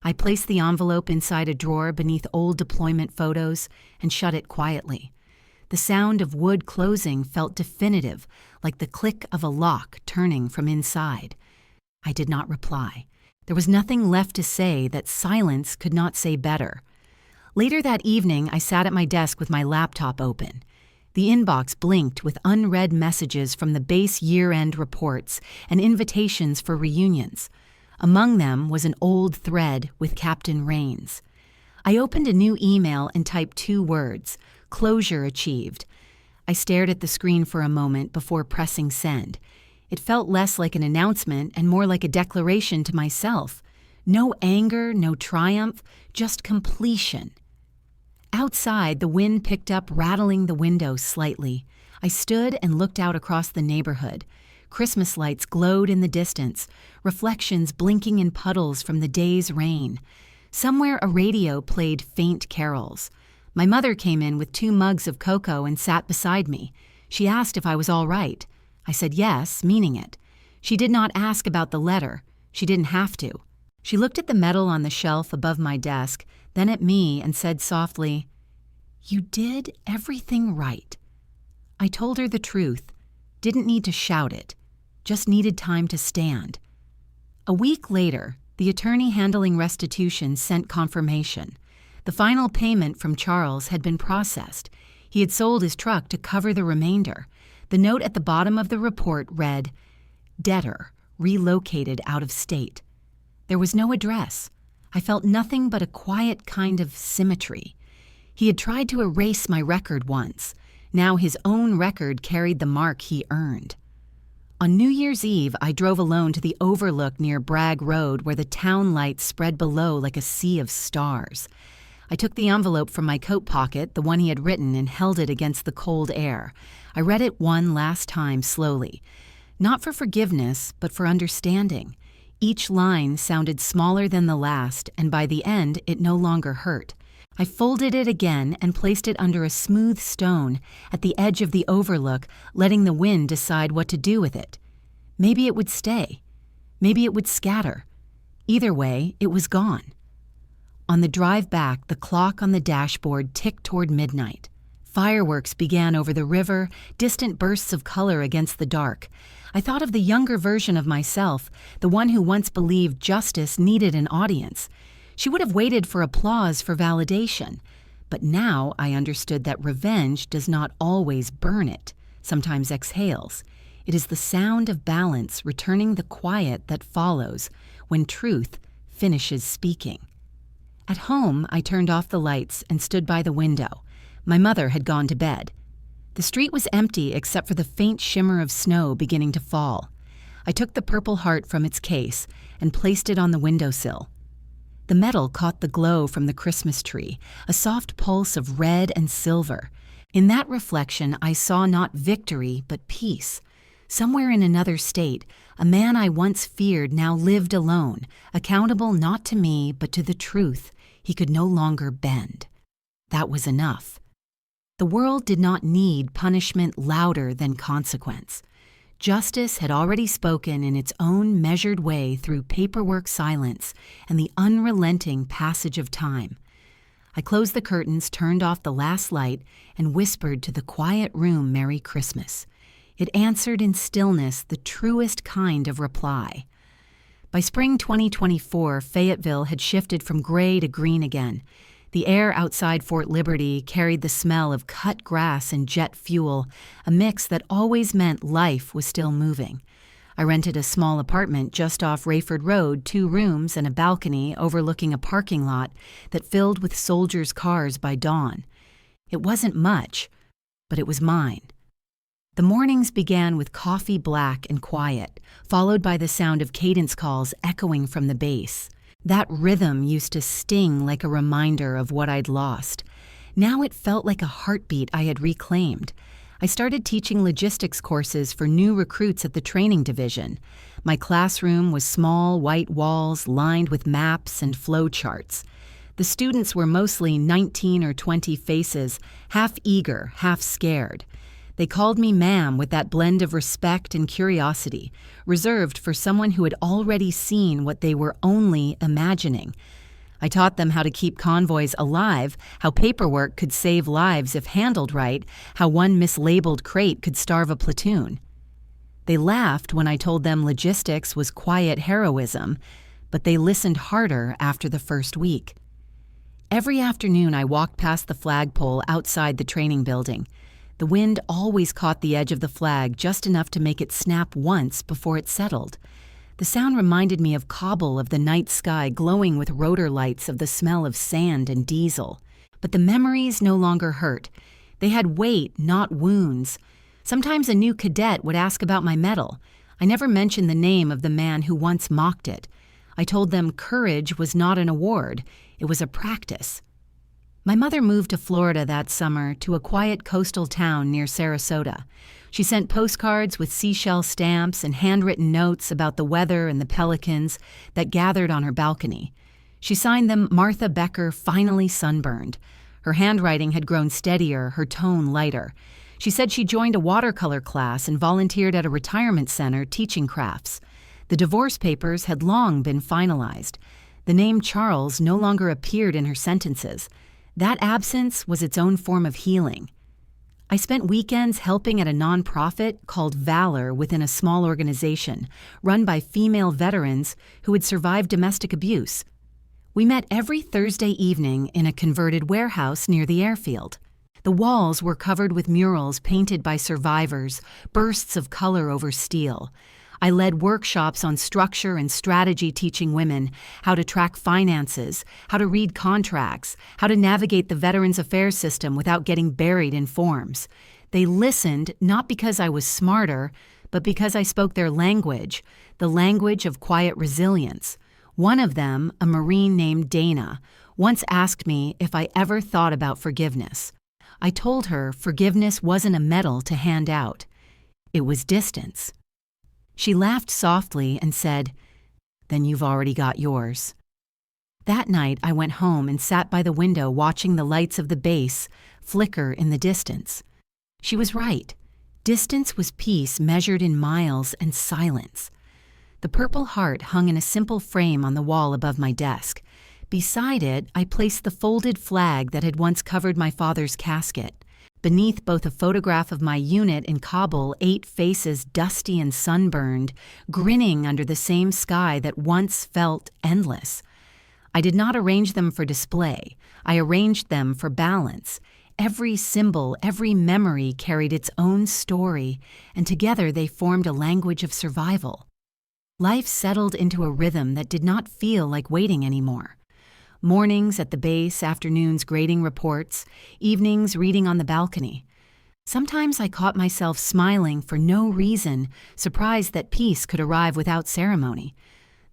I placed the envelope inside a drawer beneath old deployment photos and shut it quietly. The sound of wood closing felt definitive, like the click of a lock turning from inside. I did not reply. There was nothing left to say that silence could not say better. Later that evening, I sat at my desk with my laptop open. The inbox blinked with unread messages from the base year-end reports and invitations for reunions. Among them was an old thread with Captain Rains. I opened a new email and typed 2 words, closure achieved. I stared at the screen for a moment before pressing send. It felt less like an announcement and more like a declaration to myself. No anger, no triumph, just completion. Outside, the wind picked up, rattling the window slightly. I stood and looked out across the neighborhood. Christmas lights glowed in the distance, reflections blinking in puddles from the day's rain. Somewhere a radio played faint carols. My mother came in with 2 mugs of cocoa and sat beside me. She asked if I was all right. I said yes, meaning it. She did not ask about the letter. She didn't have to. She looked at the medal on the shelf above my desk, then at me and said softly, "You did everything right." I told her the truth. Didn't need to shout it. Just needed time to stand. A week later, the attorney handling restitution sent confirmation. The final payment from Charles had been processed. He had sold his truck to cover the remainder. The note at the bottom of the report read, "Debtor, relocated out of state." There was no address. I felt nothing but a quiet kind of symmetry. He had tried to erase my record once. Now his own record carried the mark he earned. On New Year's Eve, I drove alone to the overlook near Bragg Road where the town lights spread below like a sea of stars. I took the envelope from my coat pocket, the one he had written, and held it against the cold air. I read it one last time slowly. Not for forgiveness, but for understanding. Each line sounded smaller than the last, and by the end, it no longer hurt. I folded it again and placed it under a smooth stone at the edge of the overlook, letting the wind decide what to do with it. Maybe it would stay. Maybe it would scatter. Either way, it was gone. On the drive back, the clock on the dashboard ticked toward midnight. Fireworks began over the river, distant bursts of color against the dark. I thought of the younger version of myself, the one who once believed justice needed an audience. She would have waited for applause for validation. But now I understood that revenge does not always burn it, sometimes exhales. It is the sound of balance returning the quiet that follows when truth finishes speaking. At home, I turned off the lights and stood by the window. My mother had gone to bed. The street was empty except for the faint shimmer of snow beginning to fall. I took the Purple Heart from its case and placed it on the windowsill. The metal caught the glow from the Christmas tree, a soft pulse of red and silver. In that reflection, I saw not victory, but peace. Somewhere in another state, a man I once feared now lived alone, accountable not to me, but to the truth he could no longer bend. That was enough. The world did not need punishment louder than consequence. Justice had already spoken in its own measured way through paperwork silence and the unrelenting passage of time. I closed the curtains, turned off the last light, and whispered to the quiet room Merry Christmas. It answered in stillness the truest kind of reply. By spring 2024, Fayetteville had shifted from gray to green again. The air outside Fort Liberty carried the smell of cut grass and jet fuel, a mix that always meant life was still moving. I I rented a small apartment just off Rayford Road, 2 rooms and a balcony overlooking a parking lot that filled with soldiers' cars by dawn. It wasn't much, but it was mine. The mornings began with coffee black and quiet, followed by the sound of cadence calls echoing from the base. That rhythm used to sting like a reminder of what I'd lost. Now it felt like a heartbeat I had reclaimed. I started teaching logistics courses for new recruits at the training division. My classroom was small white walls lined with maps and flow charts. The students were mostly 19 or 20 faces, half eager, half scared. They called me ma'am with that blend of respect and curiosity, reserved for someone who had already seen what they were only imagining. I taught them how to keep convoys alive, how paperwork could save lives if handled right, how one mislabeled crate could starve a platoon. They laughed when I told them logistics was quiet heroism, but they listened harder after the first week. Every afternoon I walked past the flagpole outside the training building. The wind always caught the edge of the flag just enough to make it snap once before it settled. The sound reminded me of Kabul, of the night sky glowing with rotor lights, of the smell of sand and diesel. But the memories no longer hurt. They had weight, not wounds. Sometimes a new cadet would ask about my medal. I never mentioned the name of the man who once mocked it. I told them courage was not an award, it was a practice. My mother moved to Florida that summer, to a quiet coastal town near Sarasota. She sent postcards with seashell stamps and handwritten notes about the weather and the pelicans that gathered on her balcony. She signed them Martha Becker, finally sunburned. Her handwriting had grown steadier, her tone lighter. She said she joined a watercolor class and volunteered at a retirement center teaching crafts. The divorce papers had long been finalized. The name Charles no longer appeared in her sentences. That absence was its own form of healing. I spent weekends helping at a nonprofit called Valor within a small organization run by female veterans who had survived domestic abuse. We met every Thursday evening in a converted warehouse near the airfield. The walls were covered with murals painted by survivors, bursts of color over steel. I led workshops on structure and strategy, teaching women how to track finances, how to read contracts, how to navigate the Veterans Affairs system without getting buried in forms. They listened not because I was smarter, but because I spoke their language, the language of quiet resilience. One of them, a Marine named Dana, once asked me if I ever thought about forgiveness. I told her forgiveness wasn't a medal to hand out. It was distance. She laughed softly and said, "Then you've already got yours." That night I went home and sat by the window watching the lights of the base flicker in the distance. She was right. Distance was peace measured in miles and silence. The Purple Heart hung in a simple frame on the wall above my desk. Beside it, I placed the folded flag that had once covered my father's casket. Beneath both a photograph of my unit in Kabul, 8 faces dusty and sunburned, grinning under the same sky that once felt endless. I did not arrange them for display. I arranged them for balance. Every symbol, every memory carried its own story, and together they formed a language of survival. Life settled into a rhythm that did not feel like waiting anymore. Mornings at the base, afternoons grading reports, evenings reading on the balcony. Sometimes I caught myself smiling for no reason, surprised that peace could arrive without ceremony.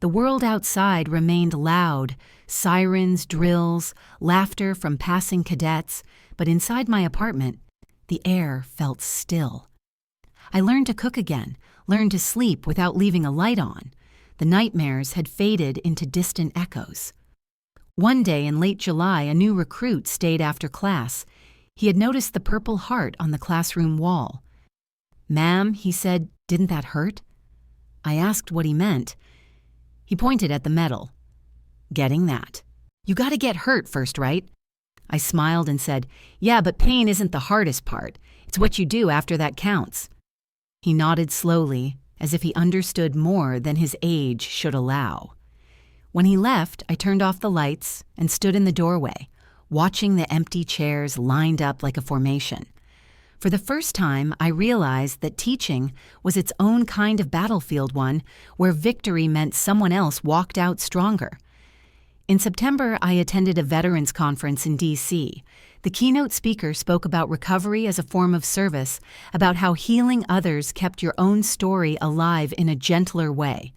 The world outside remained loud, sirens, drills, laughter from passing cadets, but inside my apartment, the air felt still. I learned to cook again, learned to sleep without leaving a light on. The nightmares had faded into distant echoes. One day in late July, a new recruit stayed after class. He had noticed the Purple Heart on the classroom wall. "Ma'am," he said, "didn't that hurt?" I asked what he meant. He pointed at the medal. "Getting that. You gotta get hurt first, right?" I smiled and said, "Yeah, but pain isn't the hardest part. It's what you do after that counts." He nodded slowly, as if he understood more than his age should allow. When he left, I turned off the lights and stood in the doorway, watching the empty chairs lined up like a formation. For the first time, I realized that teaching was its own kind of battlefield one where victory meant someone else walked out stronger. In September, I attended a veterans conference in D.C. The keynote speaker spoke about recovery as a form of service, about how healing others kept your own story alive in a gentler way.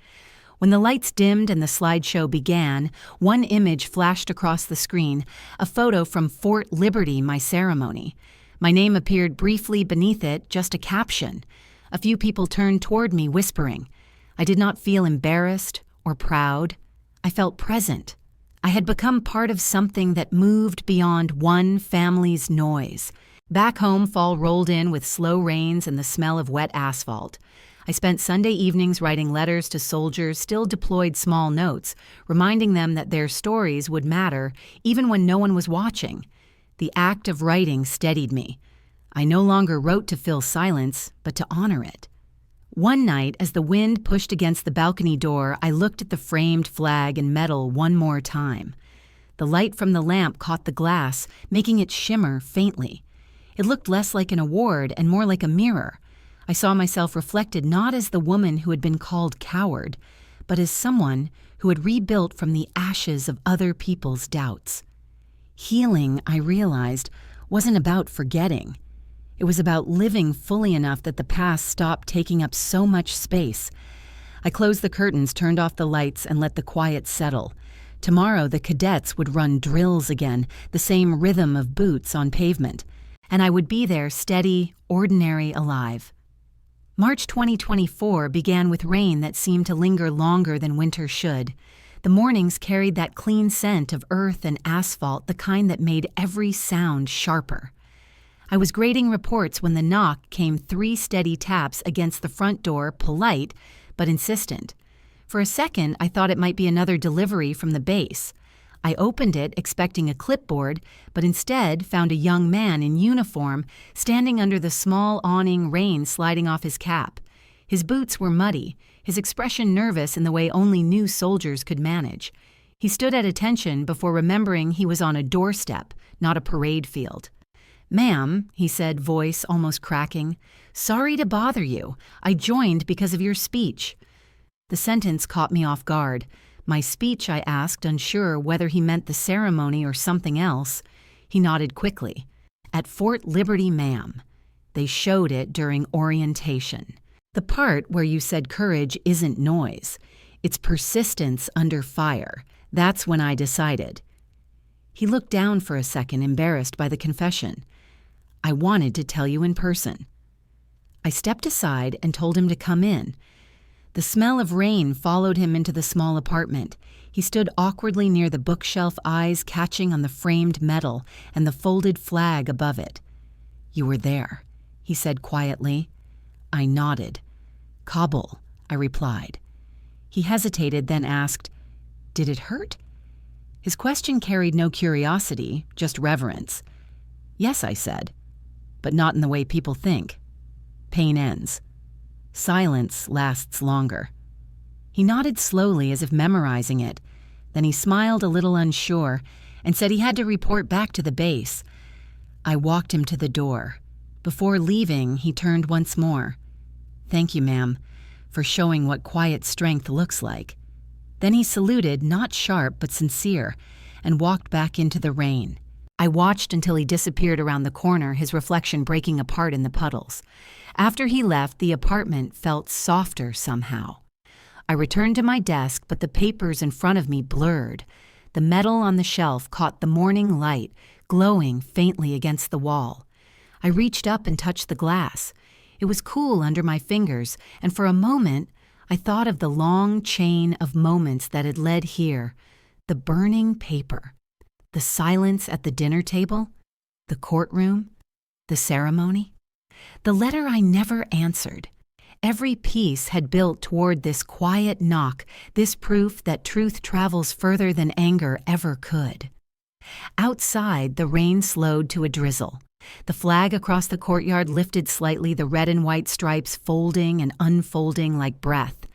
When the lights dimmed and the slideshow began, one image flashed across the screen, a photo from Fort Liberty, my ceremony. My name appeared briefly beneath it, just a caption. A few people turned toward me, whispering. I did not feel embarrassed or proud. I felt present. I had become part of something that moved beyond one family's noise. Back home, fall rolled in with slow rains and the smell of wet asphalt. I spent Sunday evenings writing letters to soldiers, still deployed small notes, reminding them that their stories would matter even when no one was watching. The act of writing steadied me. I no longer wrote to fill silence, but to honor it. One night, as the wind pushed against the balcony door, I looked at the framed flag and medal one more time. The light from the lamp caught the glass, making it shimmer faintly. It looked less like an award and more like a mirror. I saw myself reflected not as the woman who had been called coward, but as someone who had rebuilt from the ashes of other people's doubts. Healing, I realized, wasn't about forgetting. It was about living fully enough that the past stopped taking up so much space. I closed the curtains, turned off the lights, and let the quiet settle. Tomorrow, the cadets would run drills again, the same rhythm of boots on pavement. And I would be there, steady, ordinary, alive. March 2024 began with rain that seemed to linger longer than winter should. The mornings carried that clean scent of earth and asphalt, the kind that made every sound sharper. I was grading reports when the knock came 3 steady taps against the front door, polite but insistent. For a second, I thought it might be another delivery from the base. I opened it, expecting a clipboard, but instead found a young man in uniform standing under the small awning, rain sliding off his cap. His boots were muddy, his expression nervous in the way only new soldiers could manage. He stood at attention before remembering he was on a doorstep, not a parade field. "Ma'am," he said, voice almost cracking, "sorry to bother you. I joined because of your speech." The sentence caught me off guard. My speech, I asked, unsure whether he meant the ceremony or something else. He nodded quickly. "At Fort Liberty, ma'am. They showed it during orientation. The part where you said courage isn't noise. It's persistence under fire. That's when I decided." He looked down for a second, embarrassed by the confession. "I wanted to tell you in person." I stepped aside and told him to come in. The smell of rain followed him into the small apartment. He stood awkwardly near the bookshelf, eyes catching on the framed medal and the folded flag above it. "You were there," he said quietly. I nodded. "Kabul," I replied. He hesitated, then asked, "Did it hurt?" His question carried no curiosity, just reverence. "Yes," I said, "but not in the way people think. Pain ends. Silence lasts longer." He nodded slowly as if memorizing it. Then he smiled a little unsure and said he had to report back to the base. I walked him to the door. Before leaving, he turned once more. "Thank you, ma'am, for showing what quiet strength looks like." Then he saluted, not sharp but sincere, and walked back into the rain. I watched until he disappeared around the corner, his reflection breaking apart in the puddles. After he left, the apartment felt softer somehow. I returned to my desk, but the papers in front of me blurred. The metal on the shelf caught the morning light, glowing faintly against the wall. I reached up and touched the glass. It was cool under my fingers, and for a moment, I thought of the long chain of moments that had led here. The burning paper, the silence at the dinner table, the courtroom, the ceremony. The letter I never answered. Every piece had built toward this quiet knock, this proof that truth travels further than anger ever could. Outside, the rain slowed to a drizzle. The flag across the courtyard lifted slightly, the red and white stripes folding and unfolding like breath.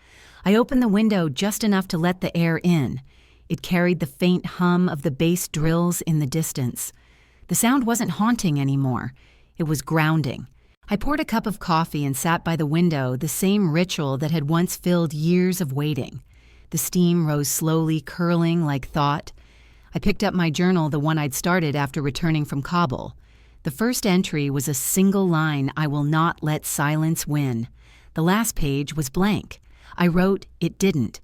I opened the window just enough to let the air in. It carried the faint hum of the bass drills in the distance. The sound wasn't haunting anymore. It was grounding. I poured a cup of coffee and sat by the window, the same ritual that had once filled years of waiting. The steam rose slowly, curling like thought. I picked up my journal, the one I'd started after returning from Kabul. The first entry was a single line, "I will not let silence win." The last page was blank. I wrote, "It didn't."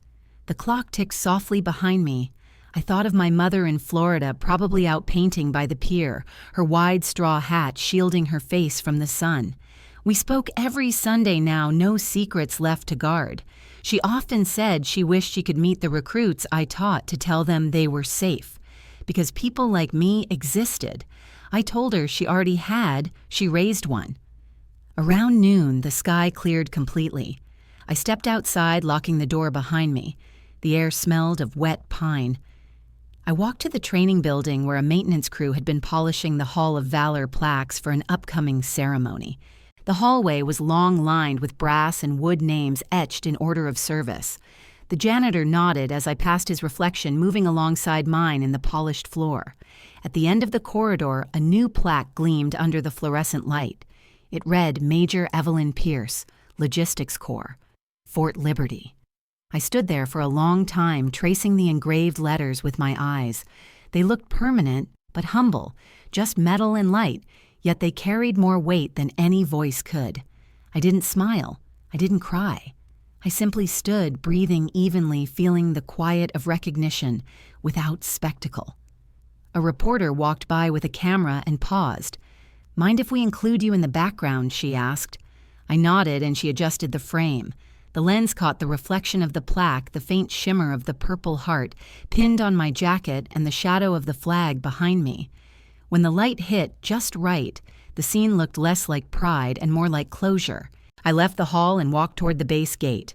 The clock ticked softly behind me. I thought of my mother in Florida, probably out painting by the pier, her wide straw hat shielding her face from the sun. We spoke every Sunday now, no secrets left to guard. She often said she wished she could meet the recruits I taught to tell them they were safe. Because people like me existed. I told her she already had, she raised one. Around noon, the sky cleared completely. I stepped outside, locking the door behind me. The air smelled of wet pine. I walked to the training building where a maintenance crew had been polishing the Hall of Valor plaques for an upcoming ceremony. The hallway was long lined with brass and wood names etched in order of service. The janitor nodded as I passed his reflection moving alongside mine in the polished floor. At the end of the corridor, a new plaque gleamed under the fluorescent light. It read Major Evelyn Pierce, Logistics Corps, Fort Liberty. I stood there for a long time, tracing the engraved letters with my eyes. They looked permanent, but humble, just metal and light, yet they carried more weight than any voice could. I didn't smile. I didn't cry. I simply stood, breathing evenly, feeling the quiet of recognition, without spectacle. A reporter walked by with a camera and paused. "Mind if we include you in the background?" she asked. I nodded and she adjusted the frame. The lens caught the reflection of the plaque, the faint shimmer of the Purple Heart, pinned on my jacket, and the shadow of the flag behind me. When the light hit just right, the scene looked less like pride and more like closure. I left the hall and walked toward the base gate.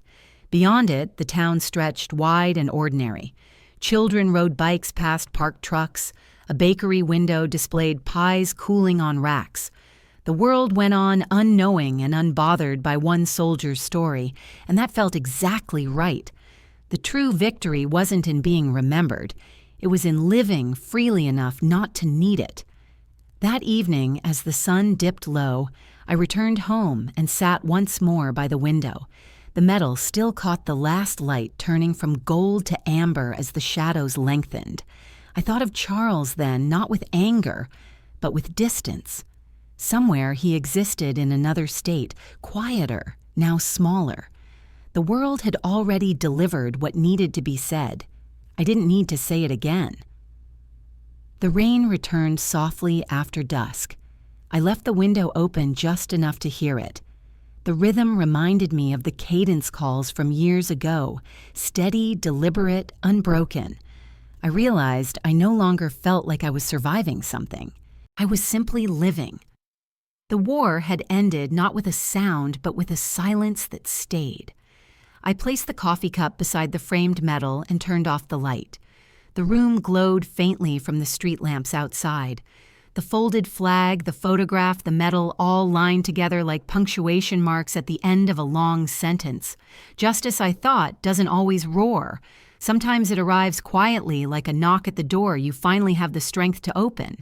Beyond it, the town stretched wide and ordinary. Children rode bikes past parked trucks. A bakery window displayed pies cooling on racks. The world went on unknowing and unbothered by one soldier's story, and that felt exactly right. The true victory wasn't in being remembered. It was in living freely enough not to need it. That evening, as the sun dipped low, I returned home and sat once more by the window. The metal still caught the last light, turning from gold to amber as the shadows lengthened. I thought of Charles then, not with anger, but with distance. Somewhere he existed in another state, quieter, now smaller. The world had already delivered what needed to be said. I didn't need to say it again. The rain returned softly after dusk. I left the window open just enough to hear it. The rhythm reminded me of the cadence calls from years ago, steady, deliberate, unbroken. I realized I no longer felt like I was surviving something. I was simply living. The war had ended not with a sound, but with a silence that stayed. I placed the coffee cup beside the framed metal and turned off the light. The room glowed faintly from the street lamps outside. The folded flag, the photograph, the medal all lined together like punctuation marks at the end of a long sentence. Justice, I thought, doesn't always roar. Sometimes it arrives quietly, like a knock at the door you finally have the strength to open.